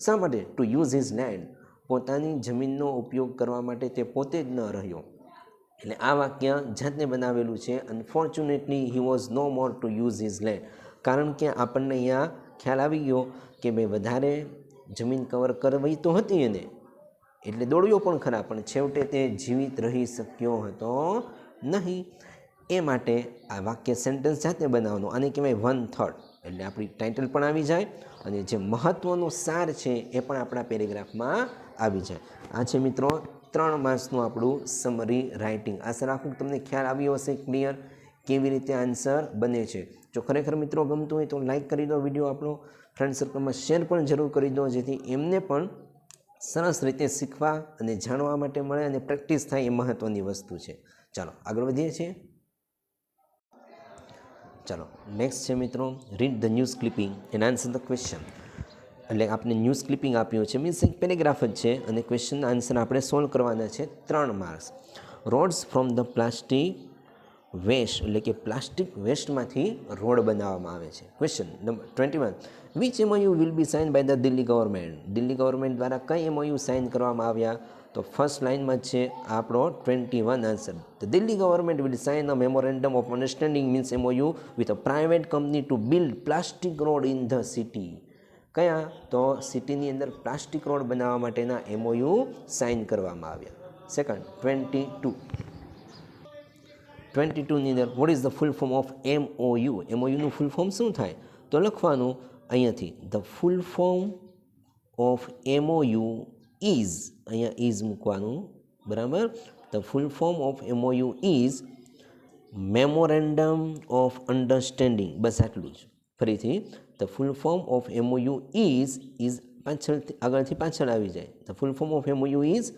શા માટે? ટુ યુઝ હિઝ લેન્ડ, પોતાની જમીનનો ઉપયોગ કરવા માટે તે પોતે જ ન રહ્યો. એટલે આ વાક્ય જાતે બનાવેલું છે, unfortunately he was no more to use his land. કારણ કે આપણને અહીંયા ખ્યાલ આવી ગયો કે ભાઈ વધારે જમીન કવર કરવી તો હતી એને, એટલે દોડ્યો પણ ખરા, પણ છેવટે તે જીવિત રહી શક્યો હતો નહીં. એ માટે આ વાક્ય સેન્ટેન્સ જાતે બનાવવાનું. આને કહેવાય 1/3, એટલે આપણી ટાઇટલ પણ આવી જાય અને જે મહત્ત્વનો સાર છે એ પણ આપણા પેરેગ્રાફમાં આવી જાય. આ છે મિત્રો 3 માર્ક્સનું આપણું સમરી રાઇટિંગ. આશા રાખું તમને ખ્યાલ આવ્યો હશે ક્લિયર કેવી રીતે આન્સર બને છે. જો ખરેખર મિત્રો ગમતું હોય તો લાઇક કરી દો વિડીયો આપણો, ફ્રેન્ડ સર્કલમાં શેર પણ જરૂર કરી દો, જેથી એમને પણ સરસ રીતે શીખવા અને જાણવા માટે મળે અને પ્રેક્ટિસ થાય એ મહત્ત્વની વસ્તુ છે. ચાલો આગળ વધીએ છીએ. ચાલો નેક્સ્ટ છે મિત્રો, read the news clipping and answer the question. એટલે આપણે ન્યૂઝ ક્લિપિંગ આપ્યું છે, મીન્સ એક પેરેગ્રાફ જ છે અને ક્વેશ્ચનના આન્સર આપણે સોલ્વ કરવાના છે. 3 marks. Roads from the plastic waste, એટલે કે પ્લાસ્ટિક વેસ્ટમાંથી રોડ બનાવવામાં આવે છે. Question number 21, which MOU will be sign by the Delhi government. Delhi government દ્વારા કઈ MOU સાઇન કરવામાં આવ્યા? તો ફર્સ્ટ લાઇનમાં છે આપણો 21 answer. The Delhi government will sign a memorandum of understanding means MOU with a private company to build plastic road in the city. કયા? તો સિટીની અંદર પ્લાસ્ટિક રોડ બનાવવા માટેના MOU સાઇન કરવામાં આવ્યા. સેકન્ડ 22 ની અંદર what is the full form of MOU. MOUનું ફૂલ ફોર્મ શું થાય? તો લખવાનું અહીંયાથી the full form of MOU is, અહીંયા ઇઝ મૂકવાનું, બરાબર. The full form of MOU is memorandum of understanding. બસ આટલું જ. ફરીથી the full form of MOU is પાછળથી આગળથી પાછળ આવી જાય. The full form of MOU is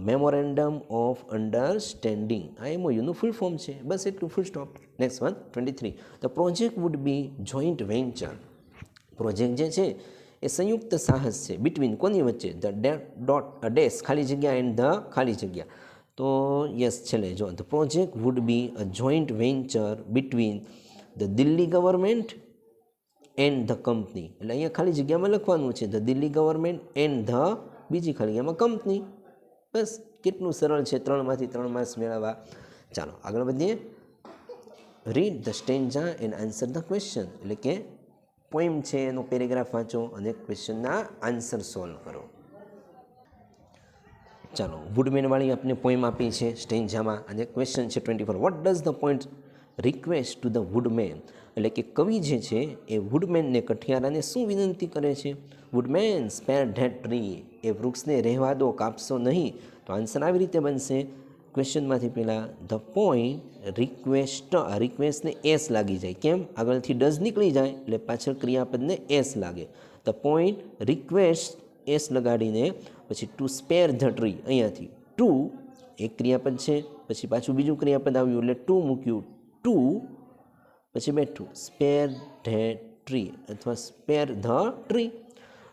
memorandum of understanding. આ MOUનું ફૂલ ફોર્મ છે, બસ એટલું, ફૂલ stop. Next one 23, the project would be joint venture. Project જે છે એ સંયુક્ત સાહસ છે બિટવીન કોની વચ્ચે? ધ ડેશ ખાલી જગ્યા એન્ડ ધ ખાલી જગ્યા. તો યસ છેલ્લે જો the project would be a joint venture between the Delhi government and the company. એટલે અહીંયા ખાલી જગ્યામાં લખવાનું છે the Delhi government and the બીજી ખાલી જગ્યામાં કંપની. બસ કેટલું સરળ છે 3માંથી 3 માર્ક્સ મેળવવા. ચાલો આગળ વધીએ. Read the stanza and answer the question. એટલે કે પોઈમ છે એનો પેરેગ્રાફ વાંચો અને ક્વેશ્ચનના આન્સર સોલ્વ કરો. ચાલો વુડમેનવાળી આપણે પોઈમ આપી છે સ્ટેન્જામાં અને ક્વેશ્ચન છે 24, what does the point request two the woodman. એટલે કે કવિ જે છે એ વુડમેનને કઠિયારાને શું વિનંતી કરે છે? Woodman spare that tree. એ વૃક્ષને રહેવા દો, કાપશો નહીં. તો આન્સર આવી રીતે બનશે ક્વેશ્ચનમાંથી પહેલાં ધ પોઈન્ટ રિક્વેસ્ટને એસ લાગી જાય. કેમ? આગળથી ડઝ નીકળી જાય એટલે પાછળ ક્રિયાપદને એસ લાગે. ધ પોઈન્ટ રિક્વેસ્ટ એસ લગાડીને પછી ટુ સ્પેર ધ ટ્રી, અહીંયાથી ટુ એક ક્રિયાપદ છે, પછી પાછું બીજું ક્રિયાપદ આવ્યું એટલે ટુ મૂક્યું, ટુ પછી બેઠું સ્પેર ધેટ ટ્રી અથવા સ્પેર ધ ટ્રી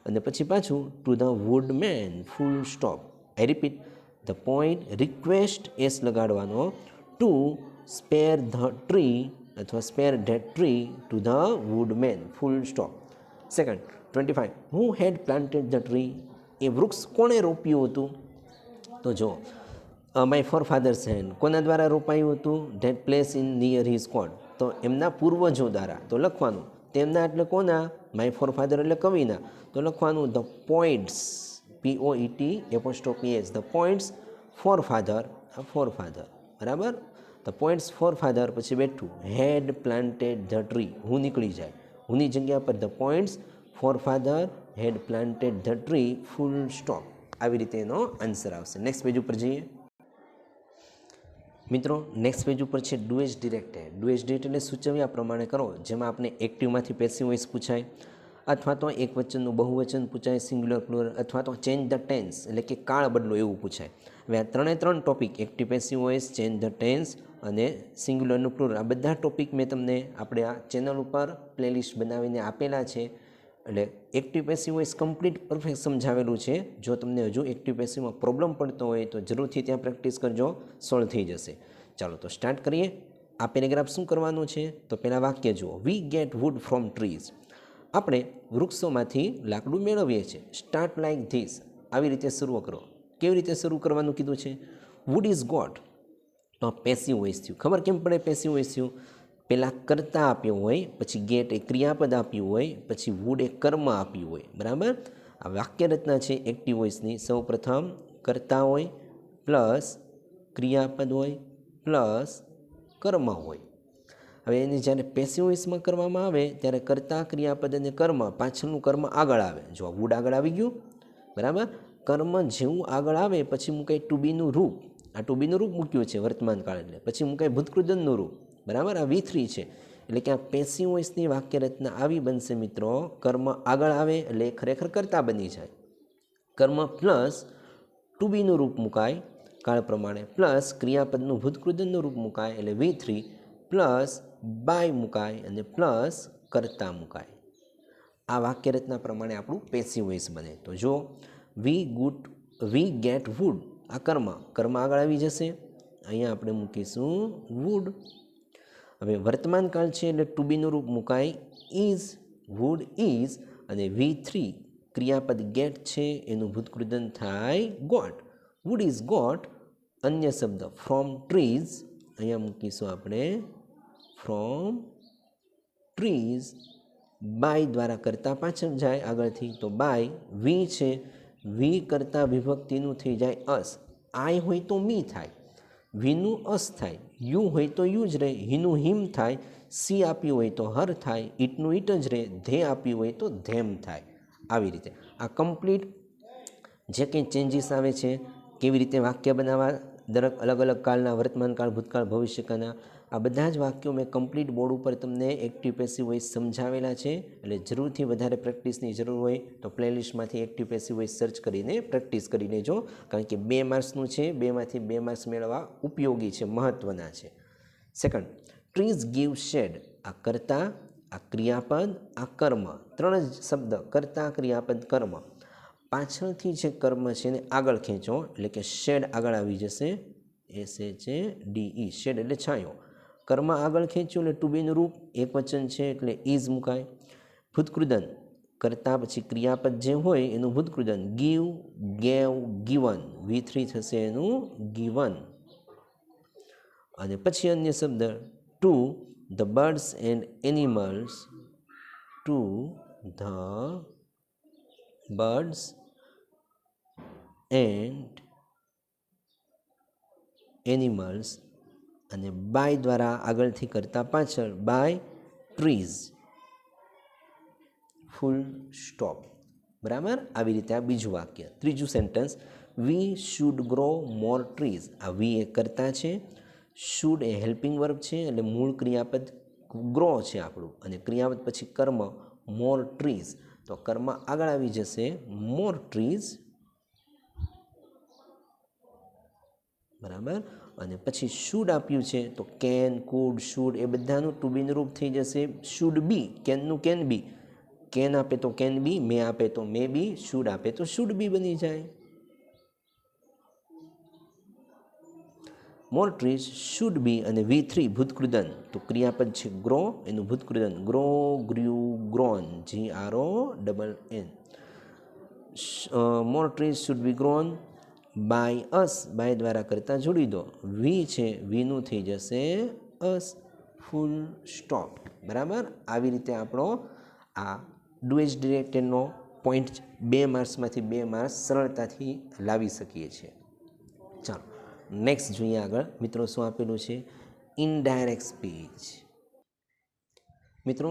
અને પછી પાછું to the woodman, full stop. I repeat, the point request S લગાડવાનો ટુ સ્પેર ધ ટ્રી અથવા spare that tree to the woodman, full stop. Second 25, who had planted the tree. એ વૃક્ષ કોણે રોપ્યું હતું? તો જો માય ફોર ફાધર્સ હેન્ડ. કોના દ્વારા રોપાયું હતું? That place in near his cot. તો એમના પૂર્વજો દ્વારા. તો લખવાનું તેમના એટલે કોના? માય ફોર ફાધર એટલે કવિના. તો લખવાનું the poet's, POET the poet's forefather, forefather, બરાબર. ધ પોઈન્ટ્સ ફોર ફાધર પછી બેઠું હેડ પ્લાન્ટેડ ધ ટ્રી, હું નીકળી જાય, હુંની જગ્યા પર the poet's forefather had planted the tree, full stop. આવી રીતે એનો આન્સર આવશે. નેક્સ્ટ પેજ ઉપર જઈએ મિત્રો. નેક્સ્ટ પેજ ઉપર છે do as directed. Do as directed એટલે સૂચવ્યા પ્રમાણે કરો, જેમાં આપણે એક્ટિવમાંથી પેસિવ વોઇસ પૂછાય, અથવા તો એક વચનનું બહુવચન પૂછાય, સિંગ્યુલર પ્લુરલ, અથવા તો ચેન્જ ધ ટેન્સ એટલે કે કાળ બદલો એવું પૂછાય. હવે આ 3 topic active passive voice, change the tense અને સિંગ્યુલરનું પ્લુરલ, આ બધા ટોપિક મેં તમને આપણે આ ચેનલ ઉપર પ્લેલિસ્ટ બનાવીને આપેલા છે. એટલે active passive voice complete perfect સમજાવેલું છે. જો તમને હજુ એક્ટિવ પેસિવમાં પ્રોબ્લેમ પડતો હોય તો જરૂરથી ત્યાં પ્રેક્ટિસ કરજો, સોલ્વ થઈ જશે. ચાલો તો સ્ટાર્ટ કરીએ. આ પેરેગ્રાફ શું કરવાનું છે? તો પહેલાં વાક્ય જુઓ, we get wood from trees. આપણે વૃક્ષોમાંથી લાકડું મેળવીએ છીએ. સ્ટાર્ટ લાઇક ધીસ, આવી રીતે શરૂ કરો. કેવી રીતે શરૂ કરવાનું કીધું છે? Wood is got. તો પેસિવ વોઇસ થયું. ખબર કેમ પડે પેસિવ વોઇસ થયું? પહેલાં કર્તા આપ્યો હોય, પછી ગેટ એ ક્રિયાપદ આપ્યું હોય, પછી વુડ એ કર્મ આપ્યું હોય, બરાબર. આ વાક્ય રચના છે એક્ટિવ વોઇસની. સૌ પ્રથમ કર્તા હોય પ્લસ ક્રિયાપદ હોય પ્લસ કર્મ હોય. હવે એને જ્યારે પેસિવ વોઇસમાં કરવામાં આવે ત્યારે કર્તા, ક્રિયાપદ અને કર્મ પાછળનું કર્મ આગળ આવે. જો વુડ આગળ આવી ગયું, બરાબર. કર્મ જેવું આગળ આવે પછી મૂકાય ટુ બીનું રૂપ. આ ટુ બીનું રૂપ મૂક્યું છે વર્તમાન કાળ એટલે. પછી મૂકાય ભૂતકૃદનનું રૂપ, બરાબર. આ V3 છે. એટલે કે આ પેસિવ વોઇસની વાક્ય રચના આવી બનશે મિત્રો. કર્મ આગળ આવે એટલે ખરેખર કર્તા બની જાય. કર્મ પ્લસ ટુ બીનું રૂપ મુકાય કાળ પ્રમાણે, પ્લસ ક્રિયાપદનું ભૂતકૃદનનું રૂપ મુકાય એટલે V3, પ્લસ બાય મુકાય અને પ્લસ કર્તા મુકાય. આ વાક્ય રચના પ્રમાણે આપણું પેસિવ વોઇસ બને. તો જો વી ગેટ વુડ, આ કર્મ આગળ આવી જશે. અહીંયા આપણે મૂકીશું વુડ. હવે વર્તમાન કાળ છે એટલે ટુ બીનું રૂપ મુકાય ઇઝ, વુડ ઇઝ, અને V3 ક્રિયાપદ ગેટ છે એનું ભૂતકૃદન થાય ગોટ. Wood is got. અન્ય શબ્દ ફ્રોમ ટ્રીઝ, અહીંયા મૂકીશું આપણે ફ્રોમ ટ્રીઝ. બાય દ્વારા કરતા પાછળ જાય આગળથી, તો બાય. વી છે, વી કરતા વિભક્તિનું થઈ જાય અસ. આય હોય તો મી થાય, વીનું અસ થાય. યુ હોય તો યુ જ રહે, હીનું હિમ થાય. સી આપ્યું હોય તો હર થાય, ઈટનું ઈટ જ રહે. ધે આપ્યું હોય તો ધેમ થાય. આવી રીતે આ કમ્પ્લીટ જે કંઈ ચેન્જીસ આવે છે, કેવી રીતે વાક્ય બનાવવા દરેક અલગ અલગ કાળના, વર્તમાન કાળ, ભૂતકાળ, ભવિષ્યકાળના, આ બધા જ વાક્યો મેં કમ્પ્લીટ બોર્ડ ઉપર તમને એક્ટિવ પેસિવ વોઇસ સમજાવેલા છે. એટલે જરૂરથી વધારે પ્રેક્ટિસની જરૂર હોય તો પ્લેલિસ્ટમાંથી એક્ટિવ પેસિવ વોઇસ સર્ચ કરીને પ્રેક્ટિસ કરી લેજો. કારણ કે 2 માર્ક્સનું છે, 2માંથી 2 માર્ક્સ મેળવવા ઉપયોગી છે, મહત્ત્વના છે. Second, trees give shade. આ કર્તા, આ ક્રિયાપદ, આ કર્મ, 3 જ શબ્દ કર્તા, ક્રિયાપદ, કર્મ. પાછળથી જે કર્મ છે એને આગળ ખેંચો એટલે કે શેડ આગળ આવી જશે. SHADE, શેડ એટલે છાંયો. કર્મ આગળ ખેંચ્યું એટલે ટુ બીનું રૂપ એક વચન છે એટલે ઇઝ મુકાય. ભૂતકૃદન, કરતા પછી ક્રિયાપદ જે હોય એનું ભૂતકૃદન. Give, gave, given. V3 થશે એનું ગિવન. અને પછી અન્ય શબ્દ to the birds and animals, to the birds and animals. અને બાય દ્વારા આગળથી કરતા પાછળ બાય ટ્રીઝ, ફૂલ સ્ટોપ. બરાબર. આવી રીતે આ બીજું વાક્ય. ત્રીજું sentence, we should grow more trees. આ વી એ કરતા છે, શુડ એ હેલ્પિંગ વર્બ છે એટલે મૂળ ક્રિયાપદ ગ્રો છે આપણું, અને ક્રિયાપદ પછી કર્મ મોર ટ્રીઝ. તો કર્મ આગળ આવી જશે મોર ટ્રીઝ, બરાબર. અને પછી શુડ આપ્યું છે તો કેન, કુડ, શુડ એ બધાનું ટુ બીનું રૂપ થઈ જશે શુડ બી. કેનનું કેન બી, કેન આપે તો કેન બી, મે આપે તો મે બી, શુડ આપે તો શુડ બી બની જાય. More trees should be. અને V3 ભૂતકૃદન, તો ક્રિયાપદ છે ગ્રો, એનું ભૂતકૃદન grow, grew, grown, GRONN. More trees should be grown by us. By દ્વારા કરતા જોડી દો. વી છે, વીનું થઈ જશે અસ, ફૂલ સ્ટોપ. બરાબર. આવી રીતે આપણો આ ડુ એઝ ડિરેક્ટેડનો પોઈન્ટ 2 માર્ક્સમાંથી 2 માર્ક્સ સરળતાથી લાવી શકીએ છીએ. ચાલો નેક્સ્ટ જોઈએ આગળ. મિત્રો શું આપેલું છે? Indirect speech. મિત્રો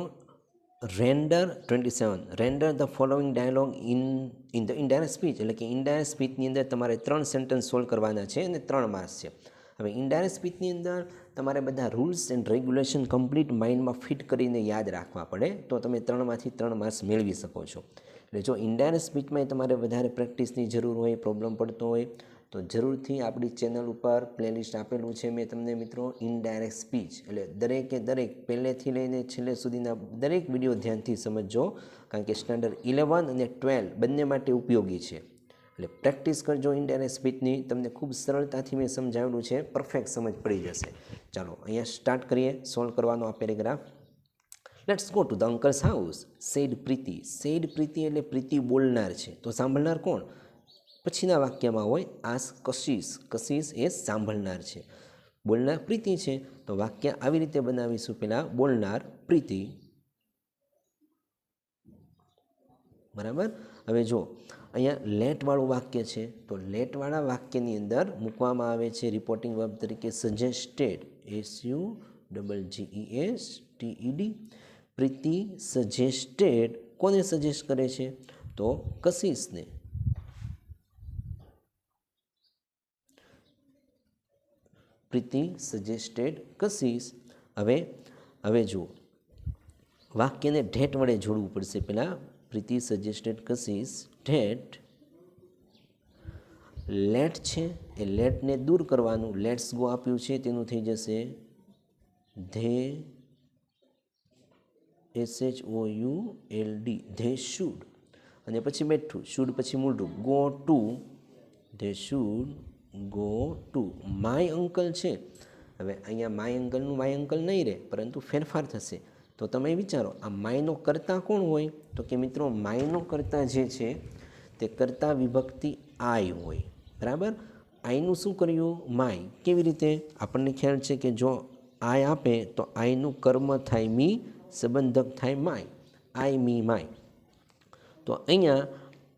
render 27, render the following dialogue in the indirect speech. એટલે કે ઇનડાયરેક્ટ સ્પીચની અંદર તમારે 3 સેન્ટેન્સ સોલ્વ કરવાના છે અને 3 માર્ક્સ છે. હવે ઇનડાયરેક્ટ સ્પીચની અંદર તમારે બધા રૂલ્સ એન્ડ રેગ્યુલેશન કમ્પ્લીટ માઇન્ડમાં ફિટ કરીને યાદ રાખવા પડે તો તમે 3માંથી 3 માર્ક્સ મેળવી શકો છો. એટલે જો ઇનડાયરેક્ટ સ્પીચમાં તમારે વધારે પ્રેક્ટિસની જરૂર હોય, પ્રોબ્લેમ પડતો હોય તો જરૂરથી આપણી ચેનલ ઉપર પ્લેલિસ્ટ આપેલું છે મેં તમને મિત્રો, ઇનડાયરેક્ટ સ્પીચ. એટલે દરેકે દરેક પહેલેથી લઈને છેલ્લે સુધીના દરેક વિડીયો ધ્યાનથી સમજજો, કારણ કે સ્ટાન્ડર્ડ 11 અને 12 બંને માટે ઉપયોગી છે. એટલે પ્રેક્ટિસ કરજો ઇનડાયરેક્ટ સ્પીચની, તમને ખૂબ સરળતાથી મેં સમજાવેલું છે, પરફેક્ટ સમજ પડી જશે. ચાલો અહીંયા સ્ટાર્ટ કરીએ સોલ્વ કરવાનો આ paragraph. Let's go to the uncle's house. Said Preeti. Said Preeti એટલે પ્રીતિ બોલનાર છે, તો સાંભળનાર કોણ? પછીના વાક્યમાં હોય આસ કશિશ. કશિશ એ સાંભળનાર છે, બોલનાર પ્રીતિ છે. તો વાક્ય આવી રીતે બનાવીશું. પહેલાં બોલનાર પ્રીતિ, બરાબર. હવે જો અહીંયા લેટવાળું વાક્ય છે તો લેટવાળા વાક્યની અંદર મૂકવામાં આવે છે રિપોર્ટિંગ વર્બ તરીકે સજેસ્ટેડ, SUGGESTED. પ્રીતિ સજેસ્ટેડ, કોને સજેસ્ટ કરે છે? તો કશિશને. પ્રીતિ સજેસ્ટેડ કશિશ. હવે જુઓ, વાક્યને ઢેટ વડે જોડવું પડશે. પહેલાં પ્રીતિ સજેસ્ટેડ કશિશ ઢેટ. લેટ છે એ લેટને દૂર કરવાનું, લેટ્સ ગો આપ્યું છે તેનું થઈ જશે SHOULD, ધે શુડ. અને પછી બેઠું, શુડ પછી મૂળરૂપ go to, they should go to. My uncle છે, હવે અહીંયા માય અંકલનું માય અંકલ નહીં રહે, પરંતુ ફેરફાર થશે. તો તમે વિચારો આ માયનો કર્તા કોણ હોય? તો કે મિત્રો માયનો કર્તા જે છે તે કર્તા વિભક્તિ આઈ હોય. બરાબર, આઈનું શું કર્યું? માય. કેવી રીતે? આપણને ખ્યાલ છે કે જો આઈ આપે તો આઈનું કર્મ થાય મી, સંબંધક થાય માય. I me my. તો અહીંયા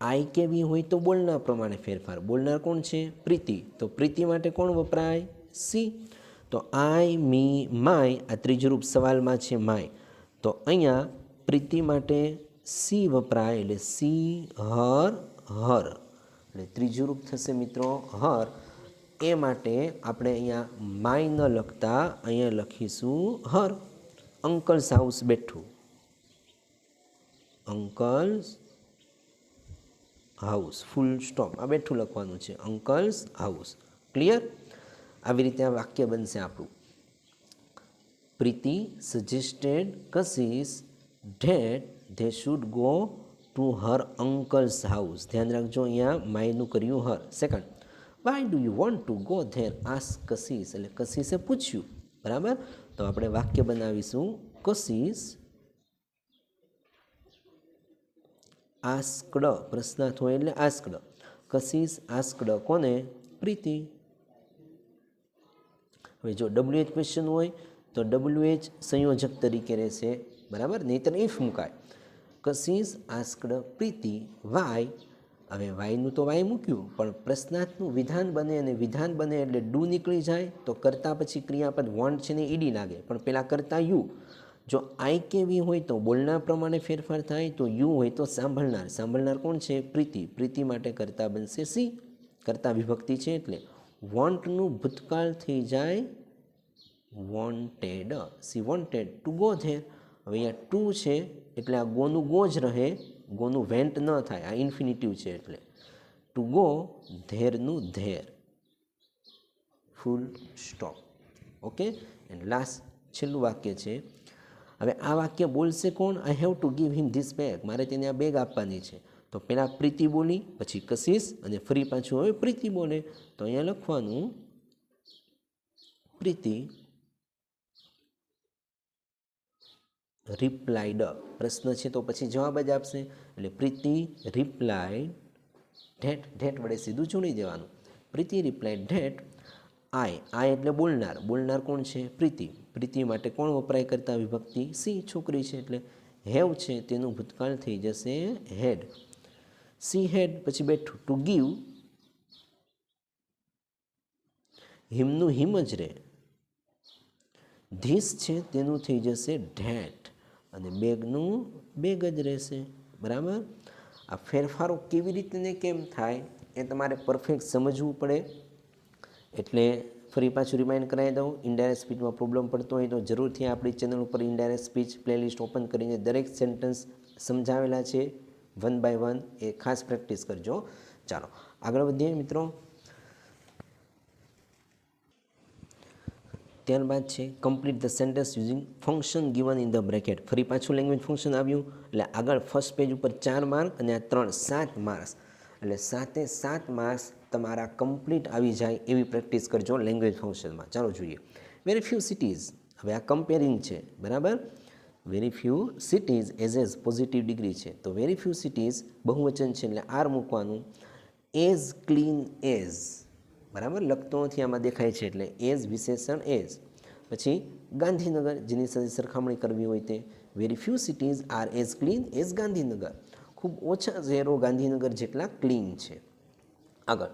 આઈ કેવી હોય તો બોલનાર પ્રમાણે ફેરફાર. બોલનાર કોણ છે? પ્રીતિ. તો પ્રીતિ માટે કોણ વપરાય? સી. તો આઈ મી માય, આ ત્રીજું રૂપ સવાલમાં છે માય. તો અહીંયા પ્રીતિ માટે સી વપરાય, એટલે સી હર હર, એટલે ત્રીજું રૂપ થશે મિત્રો હર. એ માટે આપણે અહીંયા માય ન લખતા અહીંયા લખીશું હર. અંકલ્સ હાઉસ બેઠું, અંકલ્સ હાઉસ, ફૂલ સ્ટોપ. આ બેઠું લખવાનું છે, અંકલ્સ હાઉસ. ક્લિયર? આવી રીતે આ વાક્ય બનશે આપણું. Preeti suggested Kashish that they should go to her uncle's house. ધ્યાન રાખજો, અહીંયા માયનું કર્યું her. Second, why do you want to go there? Ask Kashish, એટલે કશિશે પૂછ્યું. બરાબર, તો આપણે વાક્ય બનાવીશું કશિશ આસ્કડ, પ્રશ્નાર્થ હોય એટલે આસ્કડ. કશિશ આસ્કડ કોને? પ્રીતિ. હવે જો WH ક્વેશ્ચન હોય તો WH સંયોજક તરીકે રહેશે. બરાબર, નહીંતર ઇફ મુકાય. કશિશ આસ્કડ પ્રીતિ વાય. હવે વાયનું તો વાય મૂક્યું, પણ પ્રશ્નાર્થનું વિધાન બને, અને વિધાન બને એટલે ડુ નીકળી જાય તો કરતા પછી ક્રિયાપદ વોન્ટ છે ને ઈડી લાગે, પણ પહેલાં કરતા યુ. જો આઈ કેવી હોય તો બોલનાર પ્રમાણે ફેરફાર થાય, તો યુ હોય તો સાંભળનાર. સાંભળનાર કોણ છે? પ્રીતિ. પ્રીતિ માટે કરતા બનશે સી, કરતા વિભક્તિ છે એટલે. વોન્ટનું ભૂતકાળ થઈ જાય wanted. C wanted to go there. હવે અહીંયા ટુ છે એટલે આ ગોનું ગો જ રહે, ગોનું વેન્ટ ન થાય, આ ઇન્ફિનિટિવ છે એટલે. ટુ ગો, ધેરનું there, full stop. Okay, and last છેલ્લું વાક્ય છે. હવે આ વાક્ય બોલશે કોણ? I have to give him this bag. મારે તેને આ બેગ આપવાની છે. તો પહેલાં પ્રીતિ બોલી, પછી કશિશ, અને ફરી પાછું હવે પ્રીતિ બોલે. તો અહીંયા લખવાનું પ્રીતિ રિપ્લાઇડ. પ્રશ્ન છે તો પછી જવાબ જ આપશે, એટલે પ્રીતિ રિપ્લાઇડ ધેટ. ધેટ વડે સીધું જોડી દેવાનું. પ્રીતિ રિપ્લાઇડ ધેટ આઈ એટલે બોલનાર. બોલનાર કોણ છે? પ્રીતિ. પ્રીતિ માટે કોણ વપરાય કરતા વિભક્તિ? સી, છોકરી છે એટલે. હેવ છે તેનું ભૂતકાળ થઈ જશે હેડ. સી હેડ પછી બેઠું ટુ ગીવ, હિમનું હિમ જ રહે. ધીસ છે તેનું થઈ જશે ધેટ, અને બેગનું બેગ જ રહેશે. બરાબર, આ ફેરફારો કેવી રીતે ને કેમ થાય એ તમારે પરફેક્ટ સમજવું પડે. એટલે ફરી પાછું રિમાઇન્ડ કરાવી દઉં, ઇનડાયરેક્ટ સ્પીચમાં પ્રોબ્લેમ પડતો હોય તો જરૂરથી આપણી ચેનલ ઉપર ઇનડાયરેક્ટ સ્પીચ પ્લેલિસ્ટ ઓપન કરીને દરેક સેન્ટન્સ સમજાવેલા છે 1 by 1, એ ખાસ પ્રેક્ટિસ કરજો. ચાલો આગળ વધીએ મિત્રો. ત્યારબાદ છે complete the sentence using function given in the bracket. ફરી પાછું લેંગ્વેજ ફંક્શન આવ્યું, એટલે આગળ ફર્સ્ટ પેજ ઉપર 4 માર્ક અને આ 3 7 માર્ક્સ, એટલે 7 માર્ક્સ તમારા કમ્પ્લીટ આવી જાય એવી પ્રેક્ટિસ કરજો લેંગ્વેજ ફંક્શનમાં. ચાલો જોઈએ. Very few cities. હવે આ કમ્પેરિંગ છે. બરાબર, very few cities as positive degree છે, તો વેરી ફ્યુ સિટીઝ બહુવચન છે એટલે આર મૂકવાનું. As clean as. બરાબર, લખતો નથી આમાં દેખાય છે એટલે એઝ વિશેષણ એઝ. પછી ગાંધીનગર, જેની સાથે સરખામણી કરવી હોય તે. Very few cities are as clean as Gandhinagar. ખૂબ ઓછા શહેરો ગાંધીનગર જેટલા ક્લીન છે. આગળ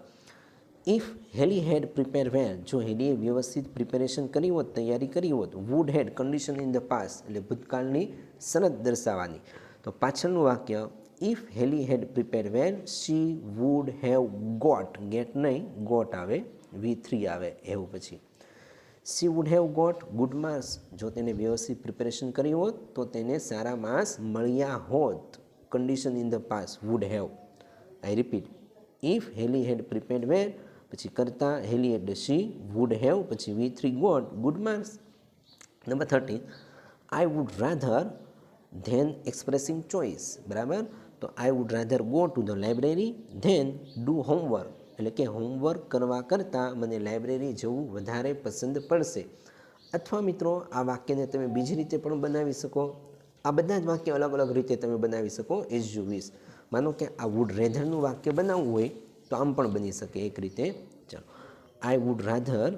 ઇફ હેલી હેડ પ્રિપેર વેલ, જો હેલીએ વ્યવસ્થિત પ્રિપેરેશન કરી હોત, તૈયારી કરી હોત. Would had condition in the past, એટલે ભૂતકાળની શરત દર્શાવવાની. તો પાછળનું વાક્ય if Haley had prepare well she would have got, get નહીં ગોટ આવે, V3 આવે એવું પછી. She would have got good marks, જો તેને વ્યવસ્થિત પ્રિપેરેશન કરી હોત તો તેને સારા માર્ક્સ મળ્યા હોત. Condition in the past would have. I repeat, if Haley had prepared well, પછી કરતા હેલી એટલે શી, વુડ હેવ, પછી V3 got good marks. Number 13, I would rather than expressing choice. બરાબર, તો I would rather go to the library than do homework, એટલે કે homework કરવા કરતાં મને લાઇબ્રેરી જવું વધારે પસંદ પડશે. અથવા મિત્રો આ વાક્યને તમે બીજી રીતે પણ બનાવી શકો. આ બધા જ વાક્ય અલગ અલગ રીતે તમે બનાવી શકો એઝ યુ વિશ. માનો કે આ વુડ રેધરનું વાક્ય બનાવવું હોય તો આમ પણ બની શકે એક રીતે. ચાલો, આઈ would rather,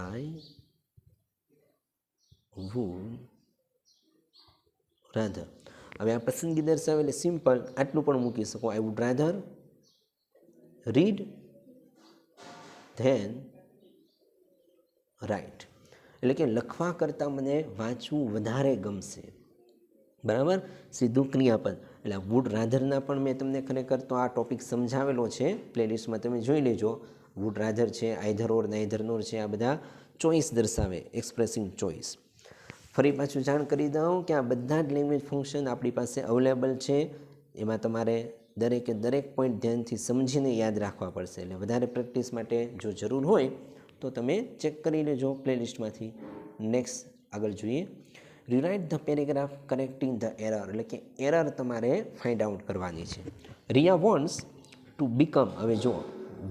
I would rather. હવે આ પસંદગી દર્શાવે એટલે સિમ્પલ આટલું પણ મૂકી શકો, I would rather read than write, એટલે કે લખવા કરતાં મને વાંચવું વધારે ગમશે. બરાબર, સીધું ક્રિયાપદ. એટલે વુડ રાધરના પણ મેં તમને ખરેખર તો આ ટોપિક સમજાવેલો છે, પ્લેલિસ્ટમાં તમે જોઈ લેજો. વુડ રાધર છે, આઈધર ઓર નાઈધર નોર છે, આ બધા ચોઇસ દર્શાવે, એક્સપ્રેસિંગ ચોઇસ. ફરી પાછું જાણ કરી દઉં કે આ બધા જ લેંગ્વેજ ફંક્શન આપણી પાસે અવેલેબલ છે. એમાં તમારે દરેકે દરેક પોઈન્ટ ધ્યાનથી સમજીને યાદ રાખવા પડશે. એટલે વધારે પ્રેક્ટિસ માટે જો જરૂર હોય તો તમે ચેક કરી લેજો પ્લેલિસ્ટમાંથી. નેક્સ્ટ આગળ જોઈએ, rewrite the paragraph correcting the error, એટલે કે એરર તમારે ફાઇન્ડ આઉટ કરવાની છે. રિયા વોન્ટ્સ ટુ બીકમ, હવે જો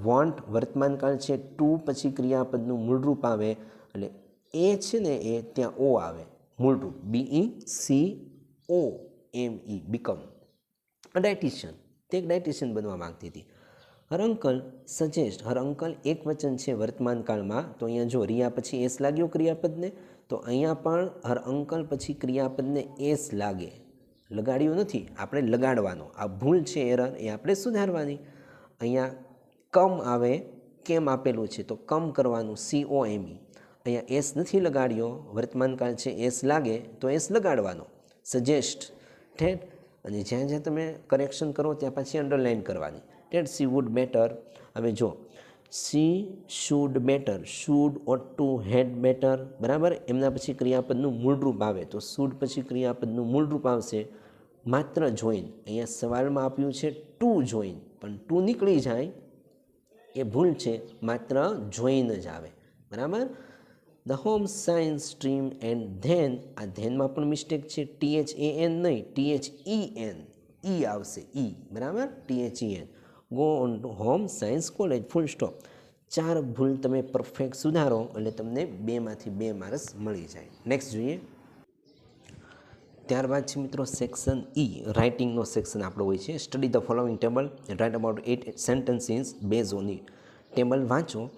વોન્ટ વર્તમાનકાળ છે, ટુ પછી ક્રિયાપદનું મૂળરૂપ આવે, એટલે એ છે ને એ ત્યાં ઓ આવે, મૂળરૂપ BECOME, બીકમ. ડાયટિશિયન, તે એક ડાયટિશિયન બનવા માગતી હતી. હર અંકલ સજેસ્ટ, હર અંકલ એક વચન છે વર્તમાન કાળમાં, તો અહીંયા જો રિયા પછી એસ લાગ્યો ક્રિયાપદને, તો અહીંયા પણ હર અંકલ પછી ક્રિયાપદને એસ લાગે, લગાડ્યું નથી, આપણે લગાડવાનો. આ ભૂલ છે, એરર, એ આપણે સુધારવાની. અહીંયા કમ આવે, કેમ આપેલું છે તો કમ કરવાનું, COME. અહીંયા એસ નથી લગાડ્યો, વર્તમાનકાળ છે, એસ લાગે તો એસ લગાડવાનો. સજેસ્ટ, ઠેઠ, અને જ્યાં જ્યાં તમે કરેક્શન કરો ત્યાં પછી અંડરલાઇન કરવાની. ઠેઠ, સી વુડ બેટર. હવે જો see should better, should ought to had better. બરાબર, એમના પછી ક્રિયાપદનું મૂળરૂપ આવે, તો શુડ પછી ક્રિયાપદનું મૂળરૂપ આવશે માત્ર જોઈન. અહીંયા સવાલમાં આપ્યું છે ટુ જોઈન, પણ ટુ નીકળી જાય એ ભૂલ છે, માત્ર જોઈન જ આવે. બરાબર, the home science stream and then, આ ધેનમાં પણ મિસ્ટેક છે, THAN નહીં, THEN, ઈ આવશે, ઈ. બરાબર, THEN. Go on to home science college, full stop. 4 ભૂલ તમે પરફેક્ટ સુધારો એટલે તમને 2માંથી 2 માર્ક્સ મળી જાય. નેક્સ્ટ જોઈએ. ત્યારબાદ છે મિત્રો સેક્શન ઈ, રાઇટિંગનો સેક્શન આપણો હોય છે. Study the following table and write about 8 sentences base on it. Table વાંચો,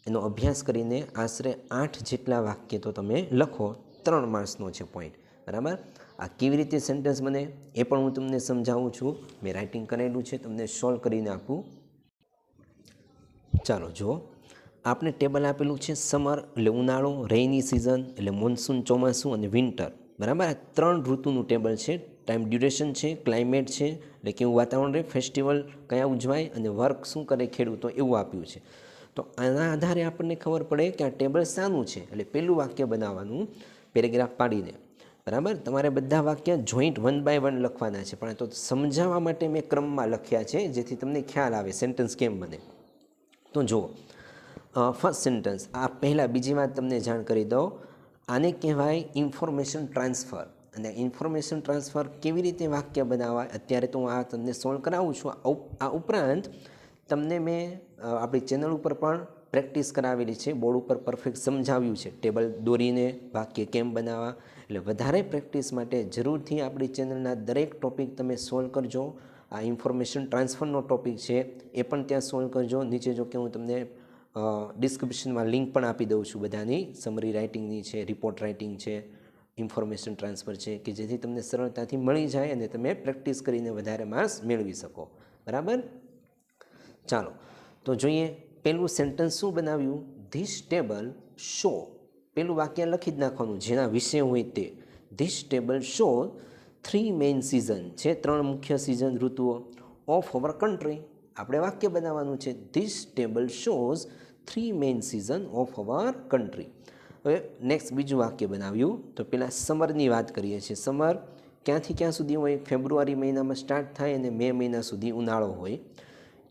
એનો અભ્યાસ કરીને આશરે 8 જેટલા વાક્ય તો તમે લખો. 3 માર્ક્સનો છે પોઈન્ટ. બરાબર, આ કેવી રીતે સેન્ટેન્સ બને એ પણ હું તમને સમજાવું છું. મેં રાઇટિંગ કરેલું છે, તમને સોલ્વ કરીને આપું. ચાલો જુઓ, આપણે ટેબલ આપેલું છે સમર એટલે ઉનાળો, રેઇની સિઝન એટલે મોન્સૂન ચોમાસું, અને વિન્ટર. બરાબર, આ 3 ઋતુનું ટેબલ છે. ટાઈમ ડ્યુરેશન છે, ક્લાઇમેટ છે એટલે કેવું વાતાવરણ રહે, ફેસ્ટિવલ કયા ઉજવાય, અને વર્ક શું કરે ખેડૂતો, એવું આપ્યું છે. તો આના આધારે આપણને ખબર પડે કે આ ટેબલ શાનું છે. એટલે પહેલું વાક્ય બનાવવાનું પેરેગ્રાફ પાડીને. બરાબર, તમારે બધા વાક્ય જોઈન્ટ 1 બાય 1 લખવાના છે, પણ તો સમજાવવા માટે મેં ક્રમમાં લખ્યા છે જેથી તમને ખ્યાલ આવે સેન્ટેન્સ કેમ બને. તો જુઓ, ફર્સ્ટ સેન્ટેન્સ, આ પહેલાં બીજી વાત તમને જાણ કરી દઉં, આને કહેવાય ઇન્ફોર્મેશન ટ્રાન્સફર. અને ઇન્ફોર્મેશન ટ્રાન્સફર કેવી રીતે વાક્ય બનાવવા અત્યારે તો હું આ તમને સોલ્વ કરાવું છું. આ ઉપરાંત તમને મેં આપણી ચેનલ ઉપર પણ પ્રેક્ટિસ કરાવેલી છે, બોર્ડ ઉપર પરફેક્ટ સમજાવ્યું છે ટેબલ દોરીને વાક્ય કેમ બનાવવા. એટલે વધારે પ્રેક્ટિસ માટે જરૂરથી આપણી ચેનલના દરેક ટૉપિક તમે સોલ્વ કરજો. આ ઇન્ફોર્મેશન ટ્રાન્સફરનો ટૉપિક છે એ પણ ત્યાં સોલ્વ કરજો. નીચે જો કે હું તમને ડિસ્ક્રિપ્શનમાં લિંક પણ આપી દઉં છું બધાની, સમરી રાઇટિંગની છે, રિપોર્ટ રાઇટિંગ છે, ઇન્ફોર્મેશન ટ્રાન્સફર છે, કે જેથી તમને સરળતાથી મળી જાય અને તમે પ્રેક્ટિસ કરીને વધારે માર્ક્સ મેળવી શકો. બરાબર, ચાલો તો જોઈએ પહેલું સેન્ટેન્સ શું બનાવ્યું, ધીસ ટેબલ શો, પેલું વાક્ય લખી જ નાખવાનું જેના વિશે હોય તે. This table show 3 main season છે, 3 મુખ્ય સિઝન ઋતુઓ ઓફ અવર કન્ટ્રી. આપણે વાક્ય બનાવવાનું છે this table shows 3 main season of our country. હવે નેક્સ્ટ બીજું વાક્ય બનાવ્યું તો પેલા સમરની વાત કરીએ છીએ. સમર ક્યાંથી ક્યાં સુધી હોય, ફેબ્રુઆરી મહિનામાં સ્ટાર્ટ થાય અને મે મહિના સુધી ઉનાળો હોય.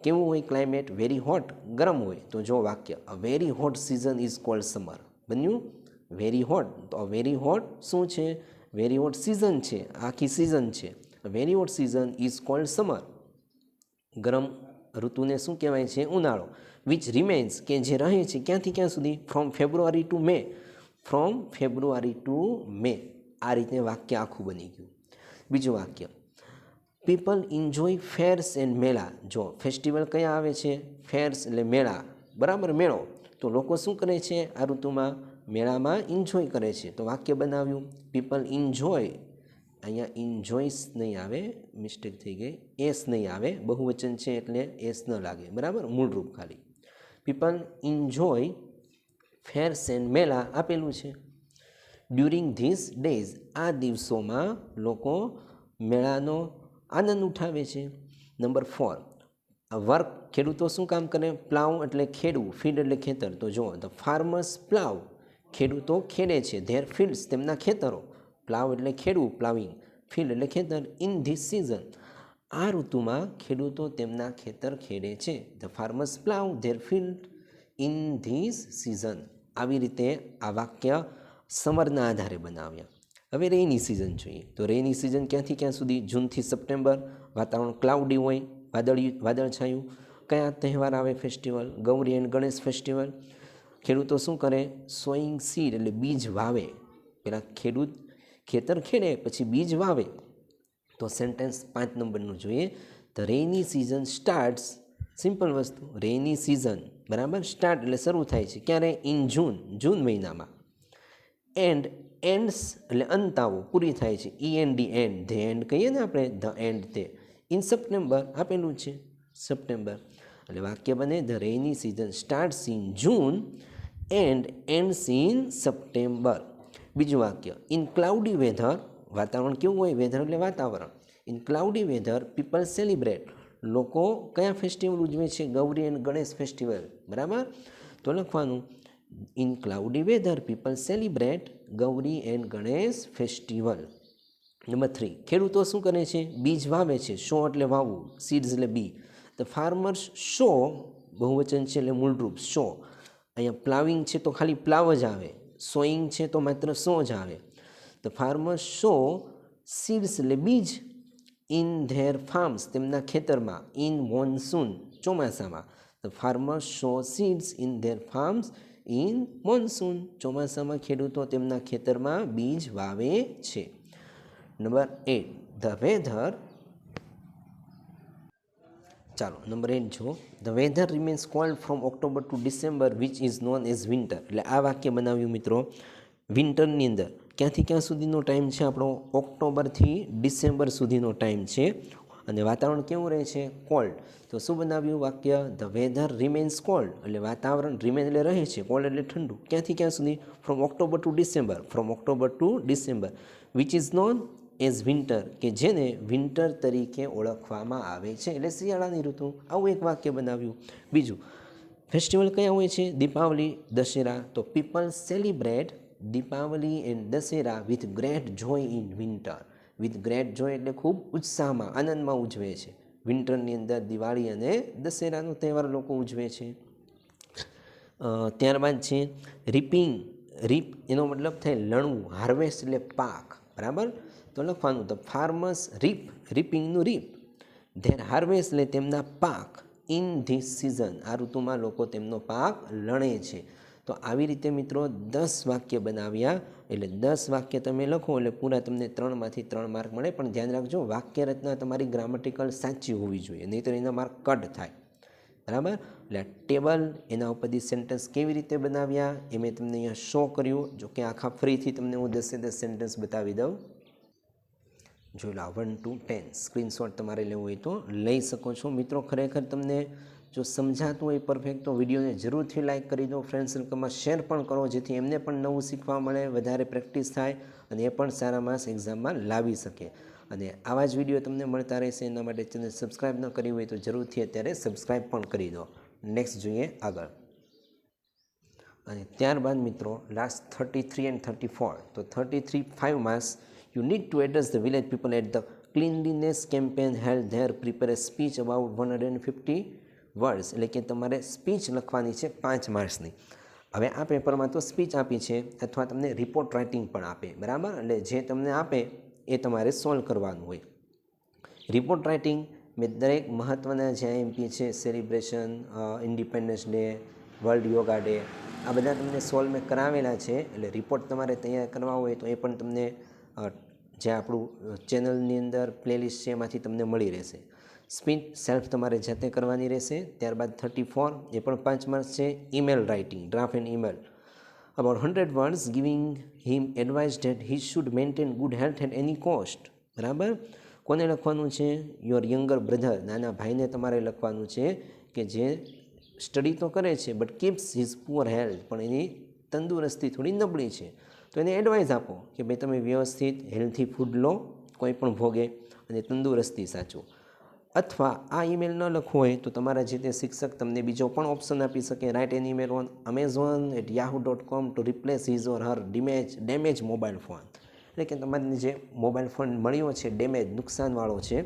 કેવું હોય ક્લાઇમેટ, વેરી હોટ, ગરમ હોય. તો જો વાક્ય a very hot season is called summer બન્યું. વેરી હોટ, તો અ વેરી હોટ શું છે, વેરી હોટ સિઝન છે, આખી સિઝન છે. Very hot season is called summer. ગરમ ઋતુને શું કહેવાય છે, ઉનાળો. વિચ રિમેન્સ કે જે રહે છે ક્યાંથી ક્યાં સુધી, from February to May, from February to May. આ રીતે વાક્ય આખું બની ગયું. બીજું વાક્ય પીપલ એન્જોય ફેર્સ એન્ડ મેળા. જો ફેસ્ટિવલ કયા આવે છે, ફેર્સ એટલે મેળા, બરાબર, મેળો. તો લોકો શું કરે છે આ ઋતુમાં, મેળામાં એન્જોય કરે છે. તો વાક્ય બનાવ્યું પીપલ એન્જોય, અહીંયા એન્જોયસ નહીં આવે, મિસ્ટેક થઈ ગઈ, એસ નહીં આવે, બહુવચન છે એટલે એસ ન લાગે, બરાબર, મૂળરૂપ ખાલી. પીપલ એન્જોય ફેર્સ એન્ડ મેળા આપેલું છે. ડ્યુરિંગ ધીસ ડેઝ, આ દિવસોમાં લોકો મેળાનો આનંદ ઉઠાવે છે. નંબર 4 વર્ક, ખેડૂતો શું કામ કરે, પ્લાવ એટલે ખેડવું, ફીલ્ડ એટલે ખેતર. તો જો ધ ફાર્મર્સ પ્લાવ, ખેડૂતો ખેડે છે, ધેર ફિલ્ડ્સ તેમના ખેતરો. પ્લાવ એટલે ખેડવું, પ્લાવિંગ, ફિલ્ડ એટલે ખેતર. ઇન ધીસ સિઝન, આ ઋતુમાં ખેડૂતો તેમના ખેતર ખેડે છે. The farmers plough there field in this season. આવી રીતે આ વાક્ય સમરના આધારે બનાવ્યા. હવે રેની સિઝન જોઈએ. તો રેની સિઝન ક્યાંથી ક્યાં સુધી, જૂનથી સપ્ટેમ્બર. વાતાવરણ ક્લાઉડી હોય, વાદળછાયું. કયા તહેવાર આવે, festival, Gauri and Ganesh festival. ખેડૂતો શું કરે, સોઈંગ સીડ એટલે બીજ વાવે. પહેલાં ખેડૂત ખેતર ખેડે પછી બીજ વાવે. તો સેન્ટેન્સ 5 નંબરનું જોઈએ. The rainy season starts, simple વસ્તુ, રેની સિઝન બરાબર, સ્ટાર્ટ એટલે શરૂ થાય છે ક્યારે, ઇન જૂન, જૂન મહિનામાં. એન્ડ એન્ડ્સ એટલે અંત આવો, પૂરી થાય છે, END એન્ડ, ધે એન્ડ કહીએ ને આપણે, ધ એન્ડ તે. ઇન સપ્ટેમ્બર આપેલું છે, સપ્ટેમ્બર. એટલે વાક્ય બને the rainy season starts in June and ends in September. બીજું વાક્ય ઇન ક્લાઉડી વેધર, વાતાવરણ કેવું હોય, વેધર એટલે વાતાવરણ. In cloudy weather people celebrate, લોકો કયા ફેસ્ટિવલ ઉજવે છે, ગૌરી એન્ડ ગણેશ ફેસ્ટિવલ, બરાબર. તો લખવાનું in cloudy weather people celebrate Gauri and Ganesh festival. Number 3 ખેડૂતો શું કરે છે, બીજ વાવે છે, શો એટલે વાવવું, સીડ્સ એટલે બી. ધ ફાર્મર્સ શો, બહુવચન છે એટલે મૂળરૂપ શો. અહીંયા પ્લાવિંગ છે તો ખાલી પ્લાવ જ આવે, સોઈંગ છે તો માત્ર સો જ આવે. ધ ફાર્મર્સ શો સીડ્સ એટલે બીજ ઇન ધેર ફાર્મ્સ, તેમના ખેતરમાં. ઇન મોન્સૂન, ચોમાસામાં. The farmers sow seeds in their farms in monsoon, ચોમાસામાં ખેડૂતો તેમના ખેતરમાં બીજ વાવે છે. નંબર 8 ધ વેધર, ચાલો નંબર 8 જો the weather remains cold from October to December which is known as winter. એટલે આ વાક્ય બનાવ્યું મિત્રો વિન્ટરની અંદર. ક્યાંથી ક્યાં સુધીનો ટાઈમ છે આપણો, ઓક્ટોબરથી ડિસેમ્બર સુધીનો ટાઈમ છે. અને વાતાવરણ કેવું રહે છે, કોલ્ડ. તો શું બનાવ્યું વાક્ય, ધ વેધર રિમેન્સ કોલ્ડ, એટલે વાતાવરણ રિમેન એટલે રહે છે, કોલ્ડ એટલે ઠંડુ. ક્યાંથી ક્યાં સુધી, from October to December, from October to December. Which is known as winter, કે જેને વિન્ટર તરીકે ઓળખવામાં આવે છે, એટલે શિયાળાની ઋતુ. આવું એક વાક્ય બનાવ્યું. બીજું ફેસ્ટિવલ કયા હોય છે, દીપાવલી, દશેરા. તો people celebrate Deepavali and Dussehra with great joy in winter. With great joy એટલે ખૂબ ઉત્સાહમાં, આનંદમાં ઉજવે છે. વિન્ટરની અંદર દિવાળી અને દશેરાનો તહેવાર લોકો ઉજવે છે. ત્યારબાદ છે રીપિંગ, રીપ એનો મતલબ થાય લણવું, હાર્વેસ્ટ એટલે પાક, બરાબર. તો લખવાનું ધ ફાર્મર્સ રીપ, રીપિંગનું રીપ. ધેર હાર્વેસ્ટ એટલે તેમના પાક. ઇન ધીસ સિઝન, આ ઋતુમાં લોકો તેમનો પાક લણે છે. તો આવી રીતે મિત્રો 10 વાક્ય બનાવ્યા. એટલે 10 વાક્ય તમે લખો એટલે પૂરા તમને 3માંથી 3 માર્ક મળે. પણ ધ્યાન રાખજો વાક્ય રચના તમારી ગ્રામટિકલ સાચી હોવી જોઈએ, નહીંતર એના માર્ક કટ થાય, બરાબર. એટલે ટેબલ, એના ઉપરથી સેન્ટેન્સ કેવી રીતે બનાવ્યા એ મેં તમને અહીંયા શો કર્યું. જો કે આખા ફરીથી તમને હું 10 સેન્ટેન્સ બતાવી દઉં. જોઈ લો 1 to 10 સ્ક્રીનશોટ તમારે લેવું હોય તો લઈ શકો છો. મિત્રો ખરેખર તમને જો સમજાતું હોય પરફેક્ટ તો વિડીયોને જરૂરથી લાઇક કરી દો, ફ્રેન્ડ સર્કલમાં શેર પણ કરો, જેથી એમને પણ નવું શીખવા મળે, વધારે પ્રેક્ટિસ થાય અને એ પણ સારા માર્ક્સ એક્ઝામમાં લાવી શકે. અને આવા જ વિડીયો તમને મળતા રહેશે. એના માટે ચેનલ સબસ્ક્રાઈબ ન કરી હોય તો જરૂરથી અત્યારે સબસ્ક્રાઈબ પણ કરી દો. નેક્સ્ટ જોઈએ આગળ. અને ત્યારબાદ મિત્રો લાસ્ટ 33 એન્ડ 34. તો 33 5 marks. You need to address the village people at the cleanliness campaign held there, prepare a speech about 150 words. એટલે કે તમારે સ્પીચ લખવાની છે 5 માર્ક્સની. હવે આ પેપરમાં તો સ્પીચ આપી છે અથવા તમને રિપોર્ટ રાઇટિંગ પણ આપે, બરાબર. એટલે જે તમને આપે એ તમારે સોલ્વ કરવાનું હોય. રિપોર્ટ રાઇટિંગ મેં દરેક મહત્ત્વના જે આઈએમપી છે, celebration, independence day, world yoga day, આ બધા તમને સોલ્વ મેં કરાવેલા છે. એટલે રિપોર્ટ તમારે તૈયાર કરવા હોય તો એ પણ તમને જે આપણું ચેનલની અંદર પ્લેલિસ્ટ છે એમાંથી તમને મળી રહેશે. સ્પીચ સેલ્ફ તમારે જાતે કરવાની રહેશે. ત્યારબાદ 34 એ પણ 5 માર્ક્સ છે. Email writing, draft and email about 100 words giving him advice that he should maintain good health at any cost. બરાબર. કોને લખવાનું છે? યોર યંગર બ્રધર, નાના ભાઈને તમારે લખવાનું છે કે જે સ્ટડી તો કરે છે but keeps his poor health, પણ એની તંદુરસ્તી થોડી નબળી છે. તો એને એડવાઇસ આપો કે ભાઈ તમે વ્યવસ્થિત હેલ્થી ફૂડ લો કોઈ પણ ભોગે અને તંદુરસ્તી સાચો. અથવા આ ઈમેલ ન લખવો હોય તો તમારા જે તે શિક્ષક તમને બીજો પણ ઓપ્શન આપી શકે. Write an email on amazon@yahoo.com to replace his or her damage mobile phone. એટલે કે તમારે જે મોબાઈલ ફોન મળ્યો છે ડેમેજ, નુકસાનવાળો છે,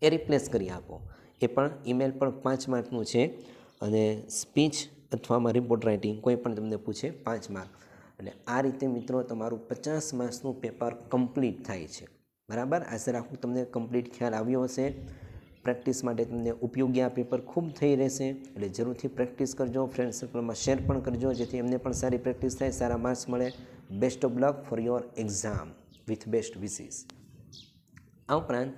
એ રિપ્લેસ કરી આપો. એ પણ ઈમેલ પણ 5 માર્કનું છે. અને સ્પીચ અથવામાં રિપોર્ટ રાઇટિંગ કોઈ પણ તમને પૂછે 5 માર્ક. એટલે આ રીતે મિત્રો તમારું 50 માર્ક્સનું પેપર કમ્પ્લીટ થાય છે, બરાબર. આશા રાખું તમને કમ્પ્લીટ ખ્યાલ આવ્યો હશે. પ્રેક્ટિસ માટે તમને ઉપયોગી આ પેપર ખૂબ થઈ રહેશે. એટલે જરૂરથી પ્રેક્ટિસ કરજો, ફ્રેન્ડ સર્કલમાં શેર પણ કરજો, જેથી એમને પણ સારી પ્રેક્ટિસ થાય, સારા માર્ક્સ મળે. Best of luck for your exam with best wishes. આ ઉપરાંત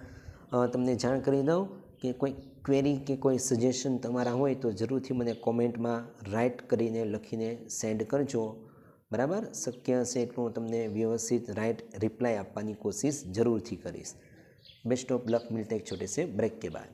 તમને જાણ કરી દઉં કે કોઈ ક્વેરી કે કોઈ સજેશન તમારા હોય તો જરૂરથી મને કોમેન્ટમાં રાઇટ કરીને લખીને સેન્ડ કરજો, બરાબર. શક્ય હશે એટલું હું તમને વ્યવસ્થિત રાઇટ રિપ્લાય આપવાની કોશિશ જરૂરથી કરીશ. Best of luck. मिलते एक छोटे से ब्रेक के बाद.